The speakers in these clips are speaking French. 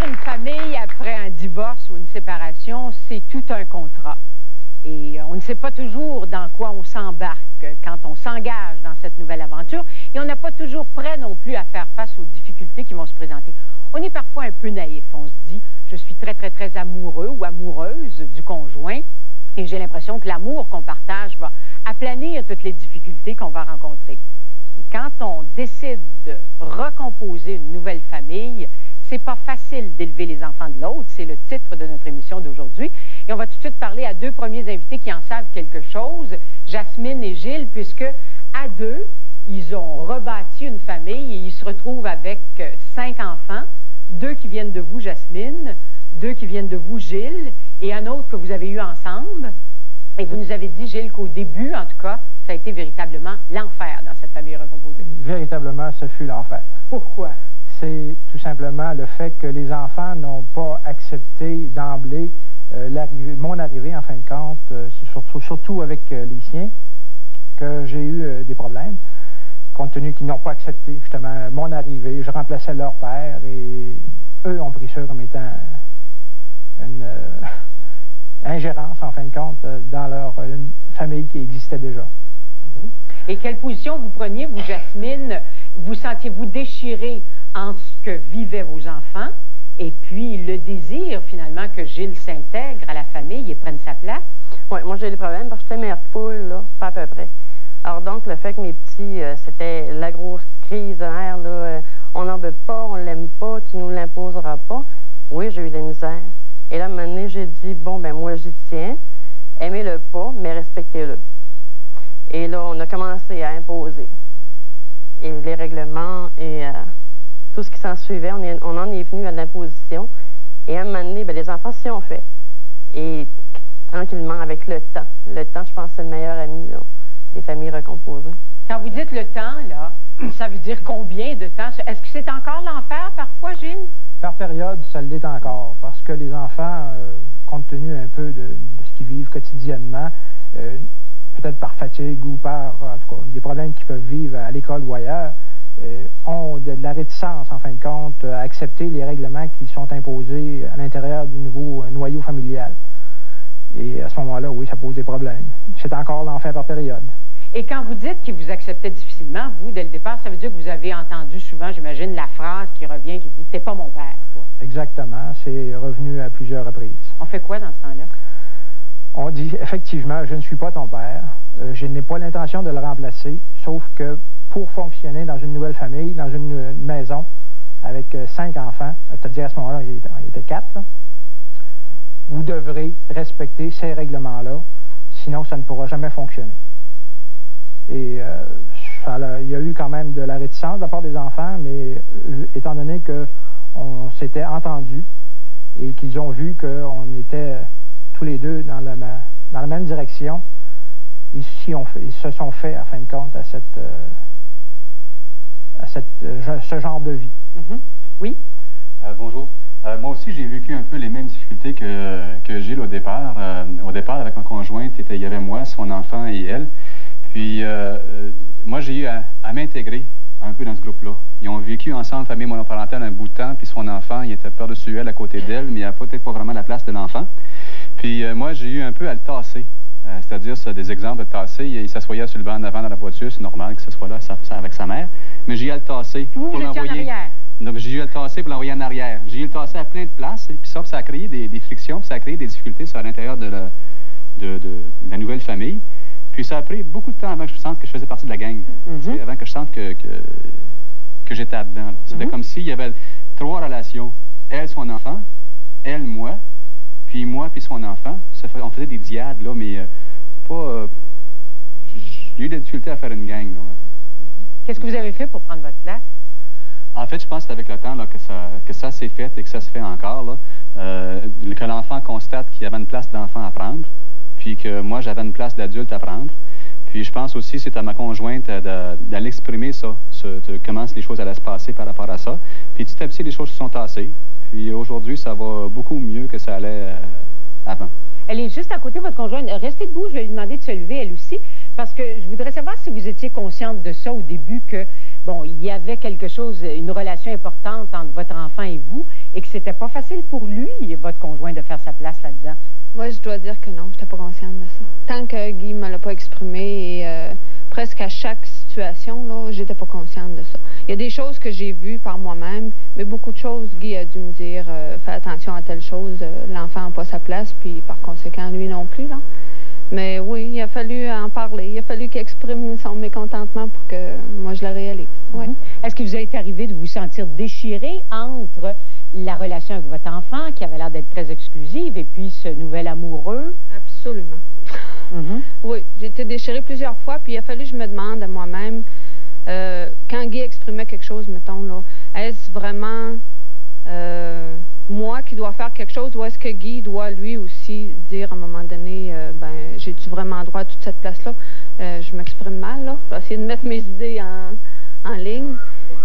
une famille après un divorce ou une séparation, c'est tout un contrat. Et on ne sait pas toujours dans quoi on s'embarque quand on s'engage dans cette nouvelle aventure. Et on n'est pas toujours prêt non plus à faire face aux difficultés qui vont se présenter. On est parfois un peu naïf. On se dit, je suis très, très, très amoureux ou amoureuse du conjoint. Et j'ai l'impression que l'amour qu'on partage va aplanir toutes les difficultés qu'on va rencontrer. Et quand on décide de recomposer une nouvelle famille, c'est pas facile d'élever les enfants de l'autre. C'est le titre de notre émission d'aujourd'hui. Et on va tout de suite parler à deux premiers invités qui en savent quelque chose, Jasmine et Gilles, puisque à deux, ils ont rebâti une famille et ils se retrouvent avec 5 enfants, 2 qui viennent de vous, Jasmine, 2 qui viennent de vous, Gilles, et un autre que vous avez eu ensemble. Et vous nous avez dit, Gilles, qu'au début, en tout cas, ça a été véritablement l'enfer dans cette famille recomposée. Véritablement, ce fut l'enfer. Pourquoi? C'est tout simplement le fait que les enfants n'ont pas accepté d'emblée mon arrivée, en fin de compte, surtout avec les siens, que j'ai eu des problèmes, compte tenu qu'ils n'ont pas accepté justement mon arrivée. Je remplaçais leur père et eux ont pris ça comme étant une ingérence, en fin de compte, dans leur famille qui existait déjà. Et quelle position vous preniez, vous, Jasmine? Vous sentiez-vous déchirée entre ce que vivaient vos enfants et puis le désir, finalement, que Gilles s'intègre à la famille et prenne sa place? Oui, moi, j'ai des problèmes parce que j'étais mère poule, là, pas à peu près. Alors, donc, le fait que mes petits, c'était la grosse crise de nerfs, là, on n'en veut pas, on l'aime pas, tu nous l'imposeras pas. Oui, j'ai eu de la misère. Et là, à un moment donné, j'ai dit, bon, ben moi, j'y tiens. Aimez-le pas, mais respectez-le. Et là, on a commencé à imposer. Et les règlements et tout ce qui s'en suivait, on en est venu à l'imposition. Et à un moment donné, bien, les enfants s'y ont fait. Et tranquillement, avec le temps, je pense que c'est le meilleur ami, là, des familles recomposées. Quand vous dites le temps, là, ça veut dire combien de temps? Est-ce que c'est encore l'enfer parfois, Gilles? Par période, ça l'est encore, parce que les enfants, compte tenu un peu de ce qu'ils vivent quotidiennement, peut-être par fatigue ou par, en tout cas, des problèmes qu'ils peuvent vivre à l'école ou ailleurs, ont de la réticence, en fin de compte, à accepter les règlements qui sont imposés à l'intérieur du nouveau noyau familial. Et à ce moment-là, oui, ça pose des problèmes. C'est encore l'enfer par période. Et quand vous dites qu'ils vous acceptaient difficilement, vous, dès le départ, ça veut dire que vous avez entendu souvent, j'imagine, la phrase qui revient, qui dit « T'es pas mon père, toi ». Exactement. C'est revenu à plusieurs reprises. On fait quoi dans ce temps-là? On dit effectivement, je ne suis pas ton père. Je n'ai pas l'intention de le remplacer, sauf que pour fonctionner dans une nouvelle famille, dans une maison, avec 5 enfants, c'est-à-dire à ce moment-là, il était 4, là, vous devrez respecter ces règlements-là, sinon ça ne pourra jamais fonctionner. Et il y a eu quand même de la réticence de la part des enfants, mais étant donné qu'on s'était entendus et qu'ils ont vu qu'on était tous les deux dans la même direction, ils se sont fait, à fin de compte, à ce genre de vie. Mm-hmm. Oui? Bonjour. Moi aussi, j'ai vécu un peu les mêmes difficultés que Gilles au départ. Au départ, avec ma conjointe, il y avait moi, son enfant et elle. Puis, moi, j'ai eu à m'intégrer un peu dans ce groupe-là. Ils ont vécu ensemble, famille monoparentale, un bout de temps, puis son enfant, il était par-dessus elle, à côté d'elle, mais il n'y a peut-être pas vraiment la place de l'enfant. Puis, moi, j'ai eu un peu à le tasser. C'est-à-dire, c'est des exemples de tasser. Il s'assoyait sur le banc en avant dans la voiture, c'est normal que ce soit là ça avec sa mère. Mais j'ai eu à le tasser pour l'envoyer. Donc, j'ai eu à le tasser pour l'envoyer en arrière. J'ai eu à le tasser à plein de places, et puis ça a créé des frictions, puis ça a créé des difficultés à l'intérieur de la nouvelle famille. Puis ça a pris beaucoup de temps avant que je sente que je faisais partie de la gang. Mm-hmm. Avant que je sente que j'étais là-dedans. C'était comme s'il y avait 3 relations. Elle, son enfant, elle, moi, puis son enfant. On faisait des diades, là, mais pas... J'ai eu des difficultés à faire une gang, là. Qu'est-ce que vous avez fait pour prendre votre place? En fait, je pense que c'est avec le temps là, que ça s'est fait et que ça se fait encore. Là. Que l'enfant constate qu'il y avait une place d'enfant à prendre, puis que moi, j'avais une place d'adulte à prendre. Puis je pense aussi, c'est à ma conjointe d'aller exprimer ça, comment les choses allaient se passer par rapport à ça. Puis petit à petit, les choses se sont tassées. Puis aujourd'hui, ça va beaucoup mieux que ça allait avant. Elle est juste à côté de votre conjointe. Restez debout, je vais lui demander de se lever, elle aussi, parce que je voudrais savoir si vous étiez consciente de ça au début, que, bon, il y avait quelque chose, une relation importante entre votre enfant et vous, et que c'était pas facile pour lui, votre conjoint, de faire sa place là-dedans? Moi, je dois dire que non, je n'étais pas consciente de ça. Tant que Guy ne me l'a pas exprimé, et presque à chaque situation, là, j'étais pas consciente de ça. Il y a des choses que j'ai vues par moi-même, mais beaucoup de choses, Guy a dû me dire, fais attention à telle chose, l'enfant n'a pas sa place, puis par conséquent, lui non plus, là. Mais oui, il a fallu en parler, il a fallu qu'il exprime son mécontentement pour que moi je le réalise. Ouais. Est-ce que vous êtes arrivé de vous sentir déchiré entre la relation avec votre enfant, qui avait l'air d'être très exclusive, et puis ce nouvel amoureux? Absolument. Oui, j'ai été déchirée plusieurs fois, puis il a fallu que je me demande à moi-même, quand Guy exprimait quelque chose, mettons, là, est-ce vraiment moi qui dois faire quelque chose, ou est-ce que Guy doit lui aussi dire à un moment donné, ben, j'ai-tu vraiment droit à toute cette place-là? Je m'exprime mal, là. Je vais essayer de mettre mes idées en ligne.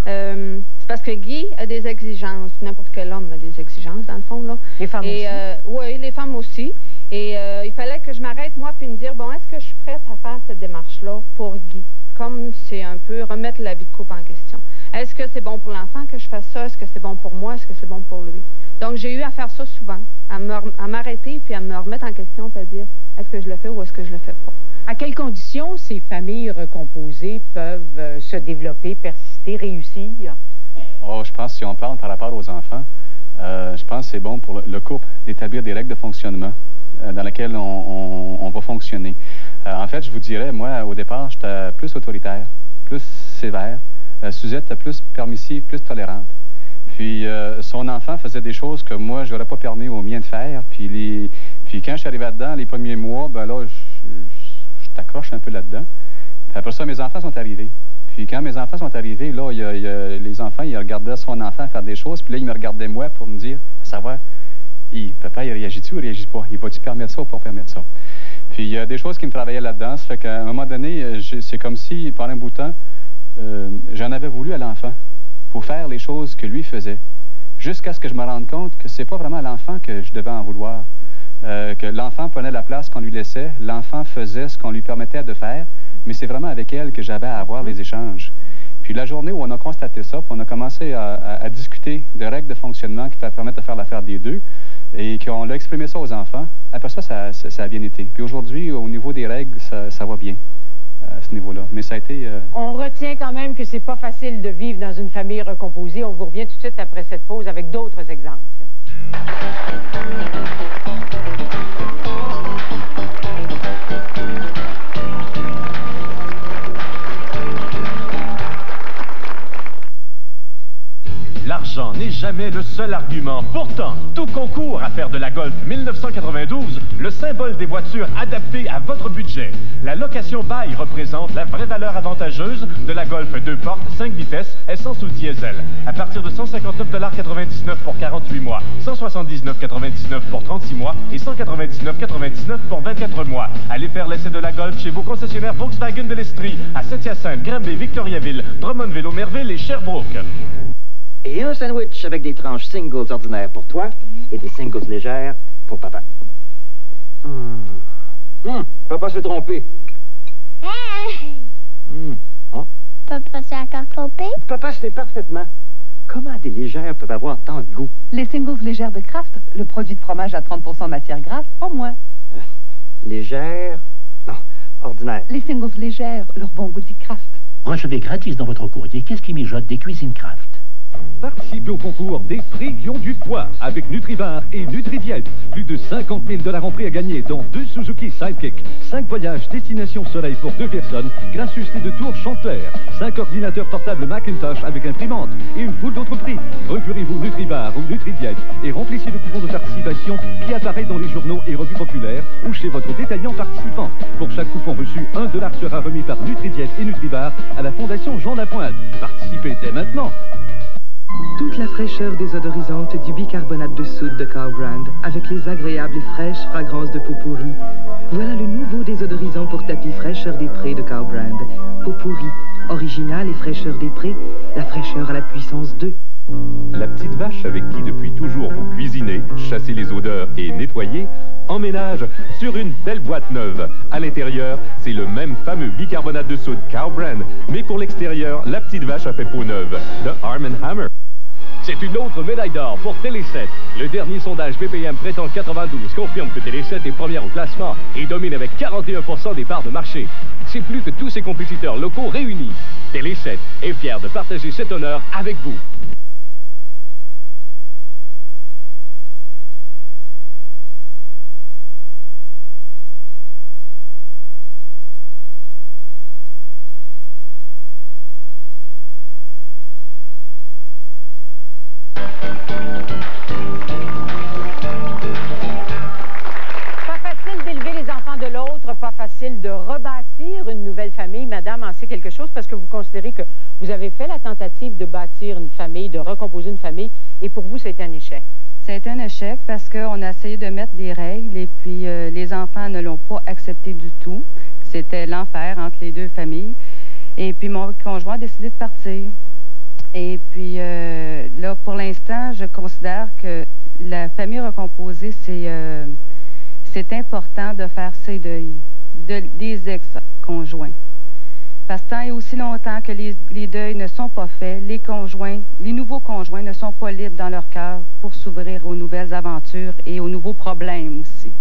C'est parce que Guy a des exigences. N'importe quel homme a des exigences, dans le fond, là. Les femmes aussi? Oui, les femmes aussi. Et il fallait que je m'arrête, moi, puis me dire, bon, est-ce que je suis prête à faire cette démarche-là pour Guy? Comme c'est un peu remettre la vie de couple en question. Est-ce que c'est bon pour l'enfant que je fasse ça? Est-ce que c'est bon pour moi? Est-ce que c'est bon pour lui? Donc, j'ai eu à faire ça souvent, à m'arrêter puis à me remettre en question puis à dire, est-ce que je le fais ou est-ce que je le fais pas? À quelles conditions ces familles recomposées peuvent se développer, persister, réussir? Oh, je pense que si on parle par rapport aux enfants, je pense que c'est bon pour le couple d'établir des règles de fonctionnement dans lesquelles on va fonctionner. En fait, je vous dirais, moi, au départ, j'étais plus autoritaire, plus sévère. Suzette était plus permissive, plus tolérante. Puis son enfant faisait des choses que moi, je n'aurais pas permis aux miens de faire. Puis quand je suis arrivé là-dedans, les premiers mois, ben là, je t'accroche un peu là-dedans. Puis après ça, mes enfants sont arrivés. Puis quand mes enfants sont arrivés, là, les enfants, ils regardaient son enfant faire des choses. Puis là, ils me regardaient moi pour me dire, à savoir, papa, il réagit-tu ou il réagit pas? Il va-tu permettre ça ou pas permettre ça? Puis il y a des choses qui me travaillaient là-dedans. Ça fait qu'à un moment donné, c'est comme si, pendant un bout de temps, j'en avais voulu à l'enfant pour faire les choses que lui faisait. Jusqu'à ce que je me rende compte que c'est pas vraiment à l'enfant que je devais en vouloir. Que l'enfant prenait la place qu'on lui laissait, l'enfant faisait ce qu'on lui permettait de faire, mais c'est vraiment avec elle que j'avais à avoir les échanges. Puis la journée où on a constaté ça, puis on a commencé à discuter de règles de fonctionnement qui permettent de faire l'affaire des deux, et qu'on a exprimé ça aux enfants, après ça a bien été. Puis aujourd'hui, au niveau des règles, ça va bien à ce niveau-là. Mais ça a été... On retient quand même que c'est pas facile de vivre dans une famille recomposée. On vous revient tout de suite après cette pause avec d'autres exemples. L'argent n'est jamais le seul argument. Pourtant, tout concourt à faire de la Golf 1992 le symbole des voitures adaptées à votre budget. La location bail représente la vraie valeur avantageuse de la Golf 2 portes 5 vitesses essence ou diesel. À partir de 159,99 $ pour 48 mois, 179,99 pour 36 mois et 199,99 pour 24 mois. Allez faire l'essai de la Golf chez vos concessionnaires Volkswagen de l'Estrie, à Saint-Hyacinthe, Granby, Victoriaville, Drummondville, Merville et Sherbrooke. Et un sandwich avec des tranches singles ordinaires pour toi et des singles légères pour papa. Papa s'est trompé. Hey! Oh. Papa s'est encore trompé? Papa sait parfaitement. Comment des légères peuvent avoir tant de goût? Les singles légères de Kraft, le produit de fromage à 30% matière grasse en moins. Légères? Non, ordinaires. Les singles légères, leur bon goût dit Kraft. Recevez gratis dans votre courrier Qu'est-ce qui mijote des cuisines Kraft. Participez au concours des prix qui ont du poids avec Nutribar et NutriDiet. Plus de 50 000 $ en prix à gagner dans 2 Suzuki Sidekick, 5 voyages destination soleil pour 2 personnes, gracieuseté de tour Chanteler, 5 ordinateurs portables Macintosh avec imprimante et une foule d'autres prix. Procurez-vous Nutribar ou NutriDiet et remplissez le coupon de participation qui apparaît dans les journaux et revues populaires ou chez votre détaillant participant. Pour chaque coupon reçu, 1 $ sera remis par NutriDiet et Nutribar à la Fondation Jean Lapointe. Participez dès maintenant. Toute la fraîcheur désodorisante du bicarbonate de soude de Cow Brand, avec les agréables et fraîches fragrances de peau pourrie. Voilà le nouveau désodorisant pour tapis fraîcheur des prés de Cow Brand. Peau pourrie, original et fraîcheur des prés, la fraîcheur à la puissance 2. La petite vache avec qui depuis toujours vous cuisinez, chassez les odeurs et nettoyez, emménage sur une belle boîte neuve. À l'intérieur, c'est le même fameux bicarbonate de soude Cow Brand, mais pour l'extérieur, la petite vache a fait peau neuve. De Arm & Hammer. C'est une autre médaille d'or pour Télé 7. Le dernier sondage BPM Printemps 92 confirme que Télé 7 est première au classement et domine avec 41% des parts de marché. C'est plus que tous ses compétiteurs locaux réunis. Télé 7 est fier de partager cet honneur avec vous. Pas facile de rebâtir une nouvelle famille. Madame en sait quelque chose parce que vous considérez que vous avez fait la tentative de bâtir une famille, de recomposer une famille, et pour vous, c'était un échec. Ça a été un échec parce qu'on a essayé de mettre des règles et puis les enfants ne l'ont pas accepté du tout. C'était l'enfer entre les deux familles. Et puis mon conjoint a décidé de partir. Et puis là, pour l'instant, je considère que la famille recomposée, c'est important de faire ses deuils des ex-conjoints. Parce que tant et aussi longtemps que les deuils ne sont pas faits, les nouveaux conjoints ne sont pas libres dans leur cœur pour s'ouvrir aux nouvelles aventures et aux nouveaux problèmes aussi.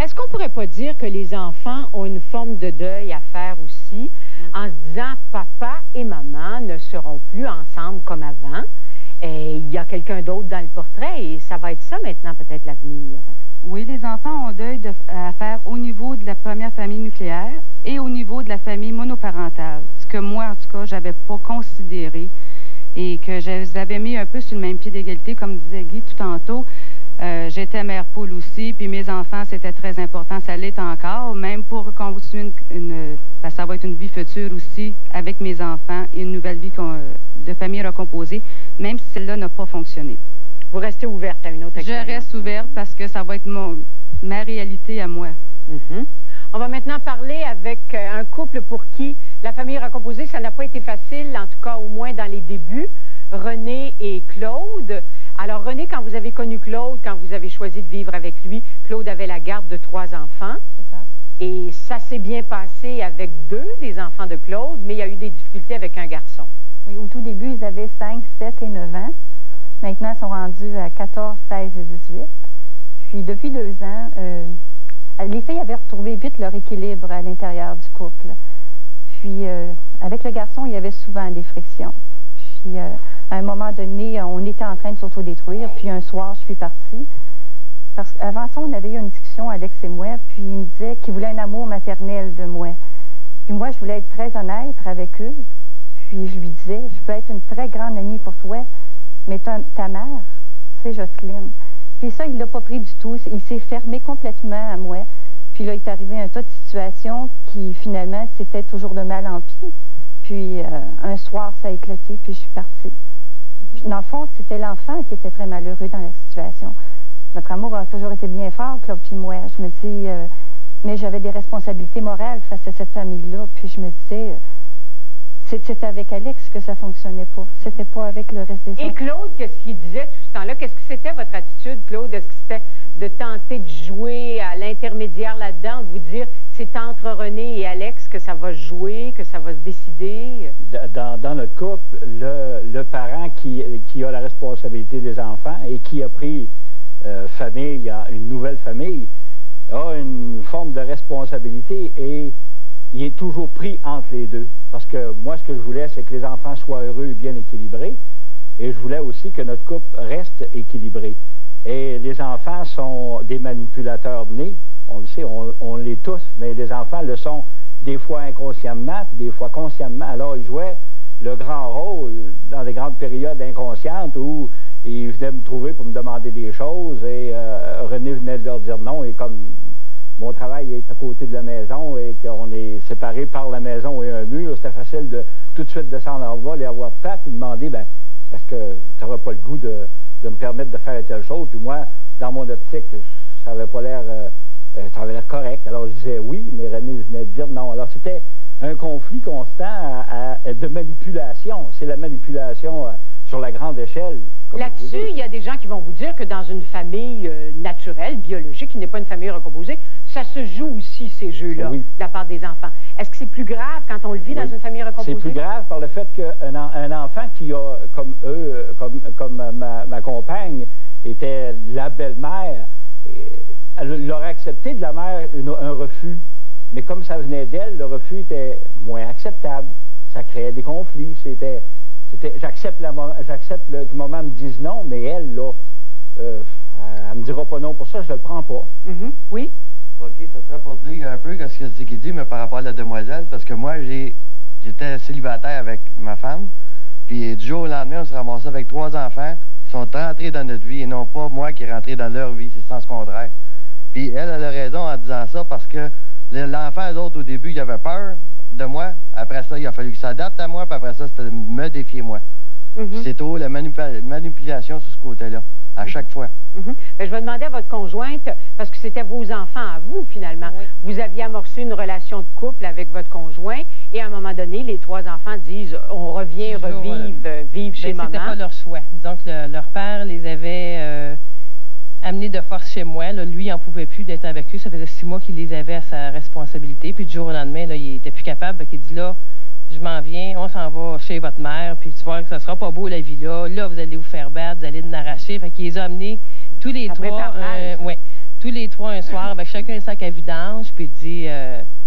Est-ce qu'on pourrait pas dire que les enfants ont une forme de deuil à faire aussi, en se disant papa et maman ne seront plus ensemble comme avant, et il y a quelqu'un d'autre dans le portrait et ça va être ça maintenant peut-être l'avenir? Oui, les enfants ont deuil à faire au niveau de la première famille nucléaire et au niveau de la famille monoparentale. Ce que moi, en tout cas, j'avais pas considéré et que je les avais mis un peu sur le même pied d'égalité, comme disait Guy tout tantôt. J'étais mère poule aussi, puis mes enfants, c'était très important, ça l'est encore, même pour continuer ça va être une vie future aussi avec mes enfants et une nouvelle vie de famille recomposée, même si celle-là n'a pas fonctionné. Vous restez ouverte à une autre expérience? Je reste ouverte parce que ça va être ma réalité à moi. On va maintenant parler avec un couple pour qui la famille recomposée, ça n'a pas été facile, en tout cas au moins dans les débuts, René et Claude. Alors René, quand vous avez connu Claude, quand vous avez choisi de vivre avec lui, Claude avait la garde de 3 enfants. C'est ça. Et ça s'est bien passé avec 2 des enfants de Claude, mais il y a eu des difficultés avec un garçon. Oui, au tout début, ils avaient 5, 7 et 9 ans. Maintenant, ils sont rendus à 14, 16 et 18. Puis, depuis 2 ans, les filles avaient retrouvé vite leur équilibre à l'intérieur du couple. Puis, avec le garçon, il y avait souvent des frictions. Puis, à un moment donné, on était en train de s'autodétruire. Puis, un soir, je suis partie. Parce qu'avant ça, on avait eu une discussion, Alex et moi, puis il me disait qu'il voulait un amour maternel de moi. Puis moi, je voulais être très honnête avec eux. Puis je lui disais, je peux être une très grande amie pour toi, mais ta mère, c'est Jocelyne. Puis ça, il l'a pas pris du tout. Il s'est fermé complètement à moi. Puis là, il est arrivé un tas de situations qui, finalement, c'était toujours de mal en pis. Puis un soir, ça a éclaté, puis je suis partie. Dans le fond, c'était l'enfant qui était très malheureux dans la situation. Notre amour a toujours été bien fort, Claude puis moi. Je me dis, mais j'avais des responsabilités morales face à cette famille-là. Puis je me disais, c'était avec Alex que ça fonctionnait pas. C'était pas avec le reste des autres. Et Claude, qu'est-ce qu'il disait tout ce temps-là? Qu'est-ce que c'était votre attitude, Claude? Est-ce que c'était de tenter de jouer à l'intermédiaire là-dedans, de vous dire, c'est entre René et Alex que ça va jouer, que ça va se décider? Dans notre couple, le parent qui a la responsabilité des enfants et qui a pris une nouvelle famille, a une forme de responsabilité et il est toujours pris entre les deux. Parce que moi, ce que je voulais, c'est que les enfants soient heureux et bien équilibrés. Et je voulais aussi que notre couple reste équilibré. Et les enfants sont des manipulateurs nés. On le sait, on l'est tous, mais les enfants le sont des fois inconsciemment, puis des fois consciemment. Alors, ils jouaient le grand rôle dans des grandes périodes inconscientes où ils venaient me trouver pour me demander des choses et René venait de leur dire non. Et comme mon travail est à côté de la maison et qu'on est séparés par la maison et un mur, c'était facile de tout de suite descendre en bas, les avoir pâte et demander, ben, est-ce que tu n'auras pas le goût de me permettre de faire telle chose? Puis moi, dans mon optique, ça avait pas l'air, ça avait l'air correct. Alors je disais oui, mais René venait de dire non. Alors c'était un conflit constant de manipulation. C'est la manipulation sur la grande échelle. Là-dessus, il y a des gens qui vont vous dire que dans une famille naturelle, biologique, qui n'est pas une famille recomposée, ça se joue aussi, ces jeux-là, de la part des enfants. Est-ce que c'est plus grave quand on le vit dans une famille recomposée? C'est plus grave par le fait qu'un enfant qui a, comme eux, comme ma compagne, était la belle-mère, elle aurait accepté de la mère un refus. Mais comme ça venait d'elle, le refus était moins acceptable. Ça créait des conflits. J'accepte que maman me dise non, mais elle, là, elle me dira pas non pour ça, je le prends pas. Oui? OK, ça serait pour dire un peu ce qu'il dit, mais par rapport à la demoiselle, parce que moi, j'étais célibataire avec ma femme, puis du jour au lendemain, on se ramassait avec 3 enfants qui sont rentrés dans notre vie, et non pas moi qui est rentré dans leur vie, c'est sens contraire. Puis elle a raison en disant ça, parce que l'enfant, eux autres, au début, il avait peur de moi. Après ça, il a fallu qu'il s'adapte à moi, puis après ça, c'était de me défier moi. C'est trop la manipulation sur ce côté-là, à chaque fois. Bien, je vais demander à votre conjointe, parce que c'était vos enfants à vous, finalement. Oui. Vous aviez amorcé une relation de couple avec votre conjoint, et à un moment donné, les 3 enfants disent « on revient, vivre chez maman ». C'était pas leur choix. Donc, leur père les avait amenés de force chez moi. Là, lui, il n'en pouvait plus d'être avec eux. Ça faisait 6 mois qu'il les avait à sa responsabilité. Puis du jour au lendemain, là, il était plus capable. Fait qu'il dit là, je m'en viens, on s'en va chez votre mère, puis tu vois que ça sera pas beau la vie là. Là, vous allez vous faire battre, vous allez nous arracher. Fait qu'il les a amenés tous les 3, tous les 3 un soir, avec chacun un sac à vidange, puis il dit,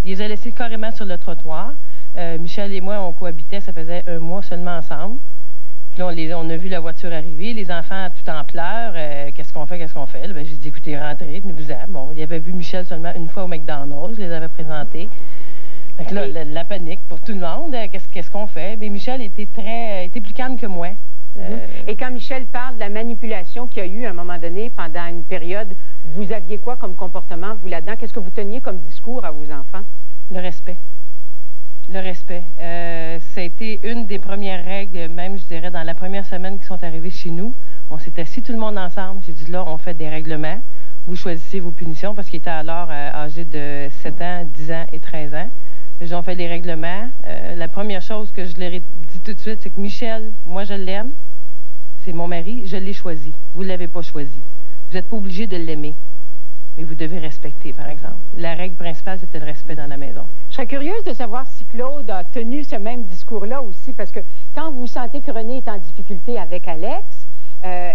il les a laissés carrément sur le trottoir. Michel et moi, on cohabitait, ça faisait 1 mois seulement ensemble. Puis là, on a vu la voiture arriver, les enfants tout en pleurs. Qu'est-ce qu'on fait? Là, ben, j'ai dit, écoutez, rentrez, venez-vous-en. Bon, il avait vu Michel seulement une fois au McDonald's, je les avais présentés. Fait que là, la panique pour tout le monde. Qu'est-ce qu'on fait? Mais Michel était plus calme que moi. Et quand Michel parle de la manipulation qu'il y a eu à un moment donné, pendant une période, vous aviez quoi comme comportement, vous, là-dedans? Qu'est-ce que vous teniez comme discours à vos enfants? Le respect. Le respect. Ça a été une des premières règles, même, je dirais, dans la première semaine qui sont arrivées chez nous. On s'est assis tout le monde ensemble. J'ai dit, là, on fait des règlements. Vous choisissez vos punitions, parce qu'il était alors âgé de 7 ans, 10 ans et 13 ans. On fait des règlements. La première chose que je leur ai dit tout de suite, c'est que Michel, moi, je l'aime. C'est mon mari, je l'ai choisi. Vous ne l'avez pas choisi. Vous n'êtes pas obligé de l'aimer. Mais vous devez respecter, par exemple. La règle principale, c'était le respect dans la maison. Je serais curieuse de savoir si Claude a tenu ce même discours-là aussi, parce que quand vous sentez que René est en difficulté avec Alex,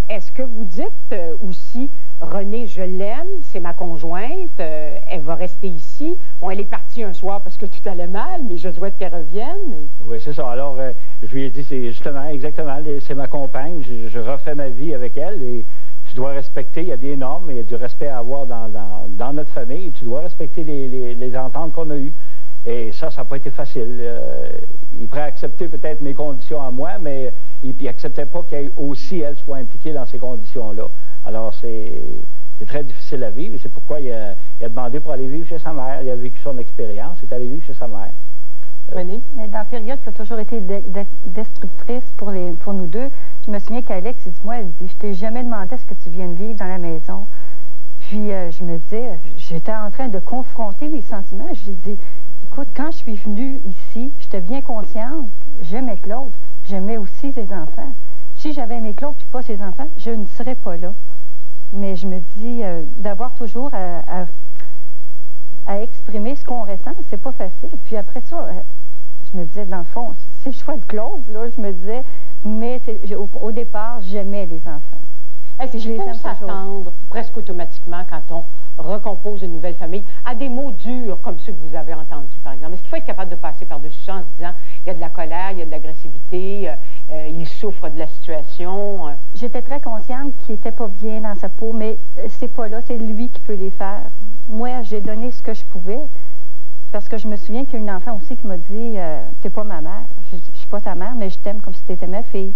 est-ce que vous dites aussi, René, je l'aime, c'est ma conjointe, elle va rester ici. Bon, elle est partie un soir parce que tout allait mal, mais je souhaite qu'elle revienne. Oui, c'est ça. Alors, je lui ai dit, c'est justement, exactement, c'est ma compagne, je refais ma vie avec elle, et tu dois respecter, il y a des normes, il y a du respect à avoir dans notre famille, et tu dois respecter les ententes qu'on a eues. Et ça n'a pas été facile. Il pourrait accepter peut-être mes conditions à moi, mais il n'acceptait pas qu'elle aussi, elle, soit impliquée dans ces conditions-là. Alors, c'est très difficile à vivre, et c'est pourquoi il a demandé pour aller vivre chez sa mère. Il a vécu son expérience, il est allé vivre chez sa mère. René? Mais dans la période qui a toujours été destructrice pour nous deux, je me souviens qu'Alex, il dit, moi, elle dit, je t'ai jamais demandé ce que tu viennes vivre dans la maison. Puis, je me disais, j'étais en train de confronter mes sentiments. J'ai dit, écoute, quand je suis venue ici, j'étais bien consciente, j'aimais Claude, j'aimais aussi ses enfants. Si j'avais aimé Claude et pas ses enfants, je ne serais pas là. Mais je me dis, d'avoir toujours à exprimer ce qu'on ressent, c'est pas facile. Puis après ça, je me disais, dans le fond, c'est le choix de Claude, là, je me disais, mais au départ, j'aimais les enfants. Est-ce qu'il faut s'attendre presque automatiquement, quand on recompose une nouvelle famille, à des mots durs comme ceux que vous avez entendus, par exemple? Est-ce qu'il faut être capable de passer par-dessus ça en se disant, il y a de la colère, il y a de l'agressivité, il souffre de la situation? J'étais très consciente qu'il n'était pas bien dans sa peau, mais c'est pas là, c'est lui qui peut les faire. Moi, j'ai donné ce que je pouvais, parce que je me souviens qu'il y a une enfant aussi qui m'a dit, t'es pas ma mère, je suis pas ta mère, mais je t'aime comme si t'étais ma fille.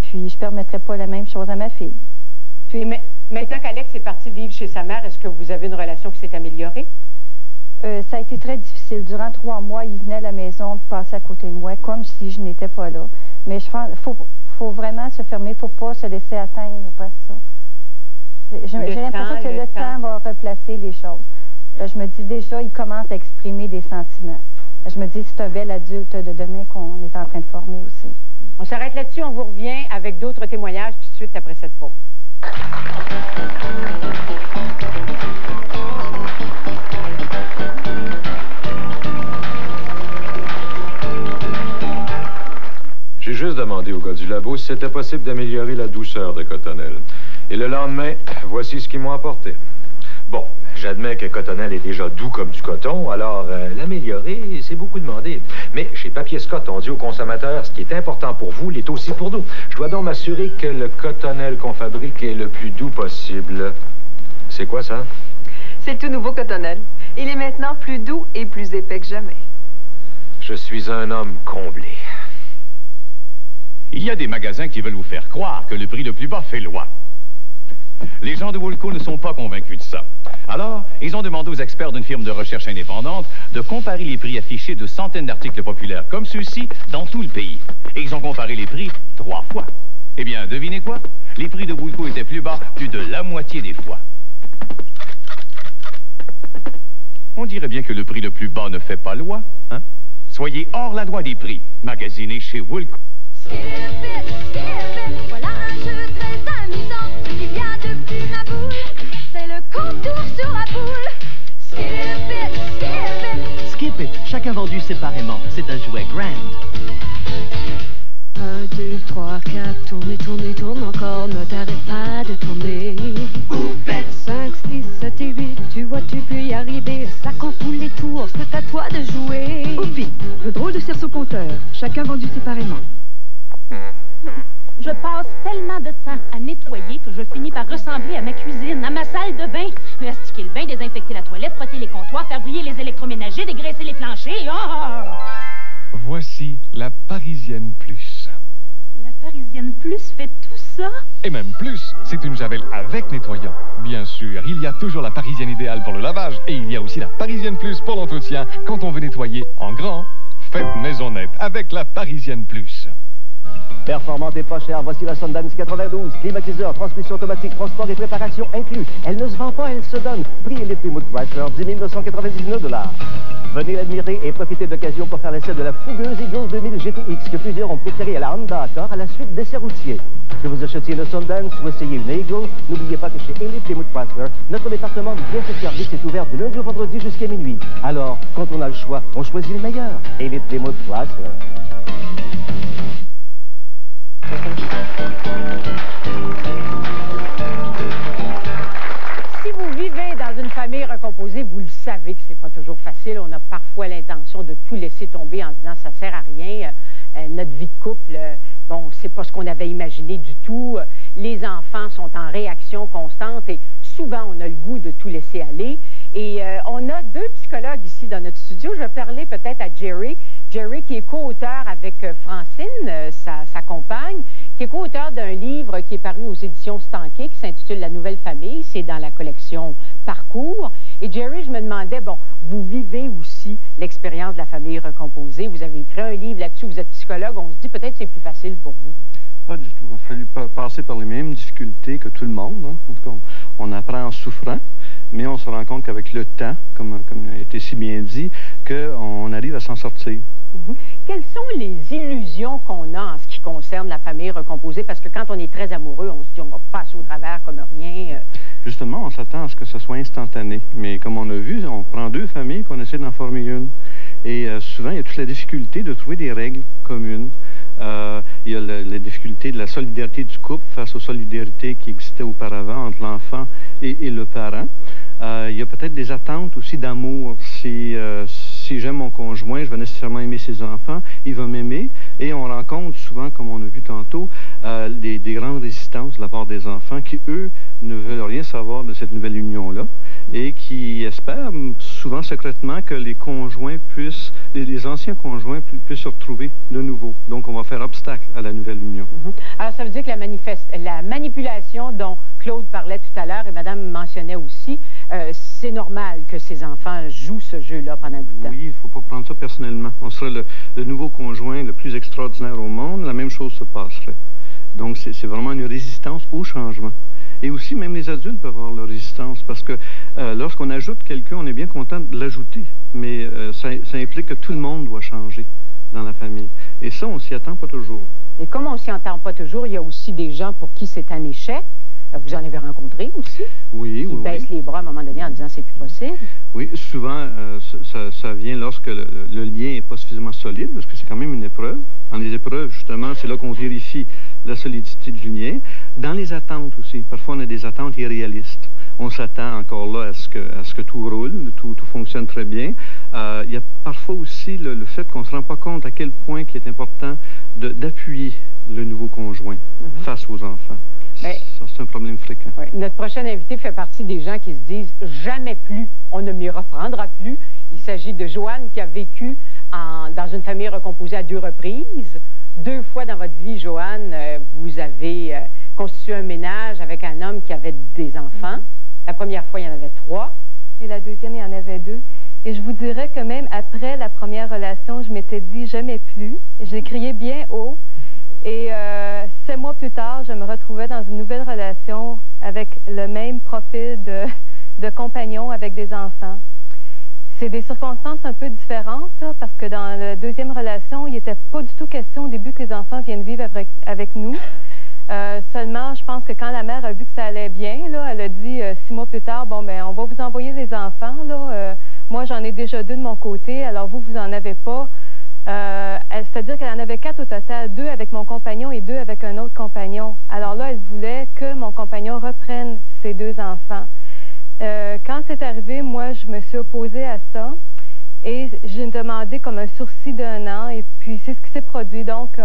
Puis je permettrais pas la même chose à ma fille. Puis, maintenant qu'Alex est parti vivre chez sa mère, est-ce que vous avez une relation qui s'est améliorée? Ça a été très difficile. Durant 3 mois, il venait à la maison, passer à côté de moi, comme si je n'étais pas là. Mais je pense qu'il faut vraiment se fermer, il ne faut pas se laisser atteindre par ça. J'ai l'impression que le temps va replacer les choses. Je me dis déjà, il commence à exprimer des sentiments. Je me dis, c'est un bel adulte de demain qu'on est en train de former aussi. On s'arrête là-dessus, on vous revient avec d'autres témoignages tout de suite après cette pause. demandé au gars du labo si c'était possible d'améliorer la douceur de Cottonelle. Et le lendemain, voici ce qu'ils m'ont apporté. Bon, j'admets que Cottonelle est déjà doux comme du coton, alors l'améliorer, c'est beaucoup demandé. Mais chez Papier Scott, on dit aux consommateurs, ce qui est important pour vous l'est aussi pour nous. Je dois donc m'assurer que le Cottonelle qu'on fabrique est le plus doux possible. C'est quoi ça? C'est le tout nouveau Cottonelle. Il est maintenant plus doux et plus épais que jamais. Je suis un homme comblé. Il y a des magasins qui veulent vous faire croire que le prix le plus bas fait loi. Les gens de Woolco ne sont pas convaincus de ça. Alors, ils ont demandé aux experts d'une firme de recherche indépendante de comparer les prix affichés de centaines d'articles populaires comme ceux-ci dans tout le pays. Et ils ont comparé les prix 3 fois. Eh bien, devinez quoi? Les prix de Woolco étaient plus bas plus de la moitié des fois. On dirait bien que le prix le plus bas ne fait pas loi, hein? Soyez hors la loi des prix. Magasinez chez Woolco. Voilà un jeu très amusant. Il y a depuis ma boule. C'est le contour sur la boule. Skip it, skip it. Skip It, chacun vendu séparément. C'est un jouet grand. 1, 2, 3, 4, tournez, tournez, tourne encore, ne t'arrête pas de tourner. 5, 6, 7 et 8, tu vois, tu peux y arriver. Ça compte tous les tours, c'est à toi de jouer. Oupi, le drôle de cerceau compteur, chacun vendu séparément. Je passe tellement de temps à nettoyer que je finis par ressembler à ma cuisine, à ma salle de bain. Astiquer le bain, désinfecter la toilette, frotter les comptoirs, faire briller les électroménagers, dégraisser les planchers. Oh! Voici la Parisienne Plus. La Parisienne Plus fait tout ça? Et même plus, c'est une javel avec nettoyant. Bien sûr, il y a toujours la Parisienne idéale pour le lavage et il y a aussi la Parisienne Plus pour l'entretien quand on veut nettoyer en grand. Faites maison nette avec la Parisienne Plus. Performante et pas chère, voici la Sundance 92. Climatiseur, transmission automatique, transport et préparation inclus. Elle ne se vend pas, elle se donne. Prix Elite Plymouth Chrysler, 10 999 $. Venez l'admirer et profitez de l'occasion pour faire l'essai de la fougueuse Eagle 2000 GTX que plusieurs ont préférée à la Honda Accord à la suite d'essais routiers. Que vous achetiez une Sundance ou essayez une Eagle, n'oubliez pas que chez Elite Plymouth Chrysler, notre département de pièces de service est ouvert du lundi au vendredi jusqu'à minuit. Alors, quand on a le choix, on choisit le meilleur. Elite Plymouth Chrysler. Si vous vivez dans une famille recomposée, vous le savez que c'est pas toujours facile. On a parfois l'intention de tout laisser tomber en se disant ça sert à rien. Notre vie de couple, bon, c'est pas ce qu'on avait imaginé du tout. Les enfants sont en réaction constante et souvent on a le goût de tout laisser aller. Et on a 2 psychologues ici dans notre studio. Je vais parler peut-être à Jerry. Jerry qui est co-auteur avec Francine, sa compagne, qui est co-auteur d'un livre qui est paru aux éditions Stanquet, qui s'intitule La Nouvelle Famille. C'est dans la collection Parcours. Et Jerry, je me demandais, bon, vous vivez aussi l'expérience de la famille recomposée. Vous avez écrit un livre là-dessus, vous êtes psychologue. On se dit peut-être que c'est plus facile pour vous. Pas du tout. Il a fallu passer par les mêmes difficultés que tout le monde. Hein. En tout cas, on apprend en souffrant. Mais on se rend compte qu'avec le temps, comme a été si bien dit, qu'on arrive à s'en sortir. Quelles sont les illusions qu'on a en ce qui concerne la famille recomposée? Parce que quand on est très amoureux, on se dit on va passer au travers comme rien. Justement, on s'attend à ce que ce soit instantané. Mais comme on a vu, on prend 2 familles et on essaie d'en former une. Et souvent, il y a toute la difficulté de trouver des règles communes. Il y a la difficulté de la solidarité du couple face aux solidarités qui existaient auparavant entre l'enfant et le parent. Il y a peut-être des attentes aussi d'amour. Si j'aime mon conjoint, je vais nécessairement aimer ses enfants, il va m'aimer. Et on rencontre souvent, comme on a vu tantôt, des grandes résistances de la part des enfants qui, eux, ne veulent rien savoir de cette nouvelle union-là et qui espèrent souvent secrètement que les conjoints puissent, les anciens conjoints puissent se retrouver de nouveau. Donc, on va faire obstacle à la nouvelle union. Alors, ça veut dire que la manipulation dont Claude parlait tout à l'heure et Madame mentionnait aussi, c'est normal que ces enfants jouent ce jeu-là pendant un bout de temps. Oui, il ne faut pas prendre ça personnellement. On serait le nouveau conjoint le plus extraordinaire au monde, la même chose se passerait. Donc, c'est vraiment une résistance au changement. Et aussi, même les adultes peuvent avoir leur résistance, parce que lorsqu'on ajoute quelqu'un, on est bien content de l'ajouter, mais ça implique que tout le monde doit changer dans la famille. Et ça, on s'y attend pas toujours. Et comme on s'y attend pas toujours, il y a aussi des gens pour qui c'est un échec. Vous en avez rencontré aussi? Oui, Qui baissent les bras à un moment donné en disant c'est plus possible? Oui, souvent, ça vient lorsque le lien n'est pas suffisamment solide, parce que c'est quand même une épreuve. Dans les épreuves, justement, c'est là qu'on vérifie la solidité du lien. Dans les attentes aussi. Parfois, on a des attentes irréalistes. On s'attend encore là à ce que tout roule, tout fonctionne très bien. Il y a parfois aussi le fait qu'on ne se rend pas compte à quel point il est important d'appuyer le nouveau conjoint face aux enfants. Ça, c'est un problème fréquent. Oui. Notre prochain invité fait partie des gens qui se disent « jamais plus, on ne m'y reprendra plus ». Il s'agit de Joanne qui a vécu dans une famille recomposée à 2 reprises. 2 fois dans votre vie, Joanne, vous avez constitué un ménage avec un homme qui avait des enfants. La première fois, il y en avait 3. Et la deuxième, il y en avait 2. Et je vous dirais que même après la première relation, je m'étais dit « jamais plus ». J'ai crié bien haut. Et 7 mois plus tard, je me retrouvais dans une nouvelle relation avec le même profil de compagnon avec des enfants. C'est des circonstances un peu différentes, là, parce que dans la deuxième relation, il n'était pas du tout question au début que les enfants viennent vivre avec nous. Seulement, je pense que quand la mère a vu que ça allait bien, là, elle a dit 6 mois plus tard, bon, ben, on va vous envoyer les enfants. Là, moi, j'en ai déjà 2 de mon côté, alors vous n'en avez pas. C'est-à-dire qu'elle en avait 4 au total, 2 avec mon compagnon et 2 avec un autre compagnon. Alors là, elle voulait que mon compagnon reprenne ses 2 enfants. Quand c'est arrivé, moi, je me suis opposée à ça et j'ai demandé comme un sursis d'1 an et puis c'est ce qui s'est produit. Donc,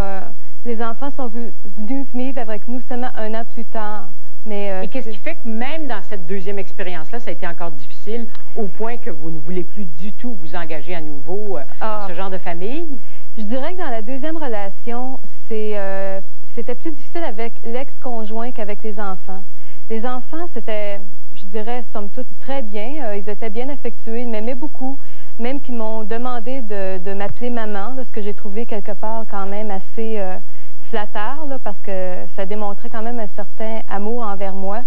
les enfants sont venus vivre avec nous seulement 1 an plus tard. Mais, et qu'est-ce qui fait que même dans cette deuxième expérience-là, ça a été encore difficile au point que vous ne voulez plus du tout vous engager à nouveau dans ce genre de famille? Je dirais que dans la deuxième relation, c'était plus difficile avec l'ex-conjoint qu'avec les enfants. Les enfants, c'était, je dirais, somme toute, très bien. Ils étaient bien affectueux, ils m'aimaient beaucoup. Même qu'ils m'ont demandé de m'appeler maman, là, ce que j'ai trouvé quelque part quand même assez flatteur, là, parce que ça démontrait quand même un certain amour envers moi.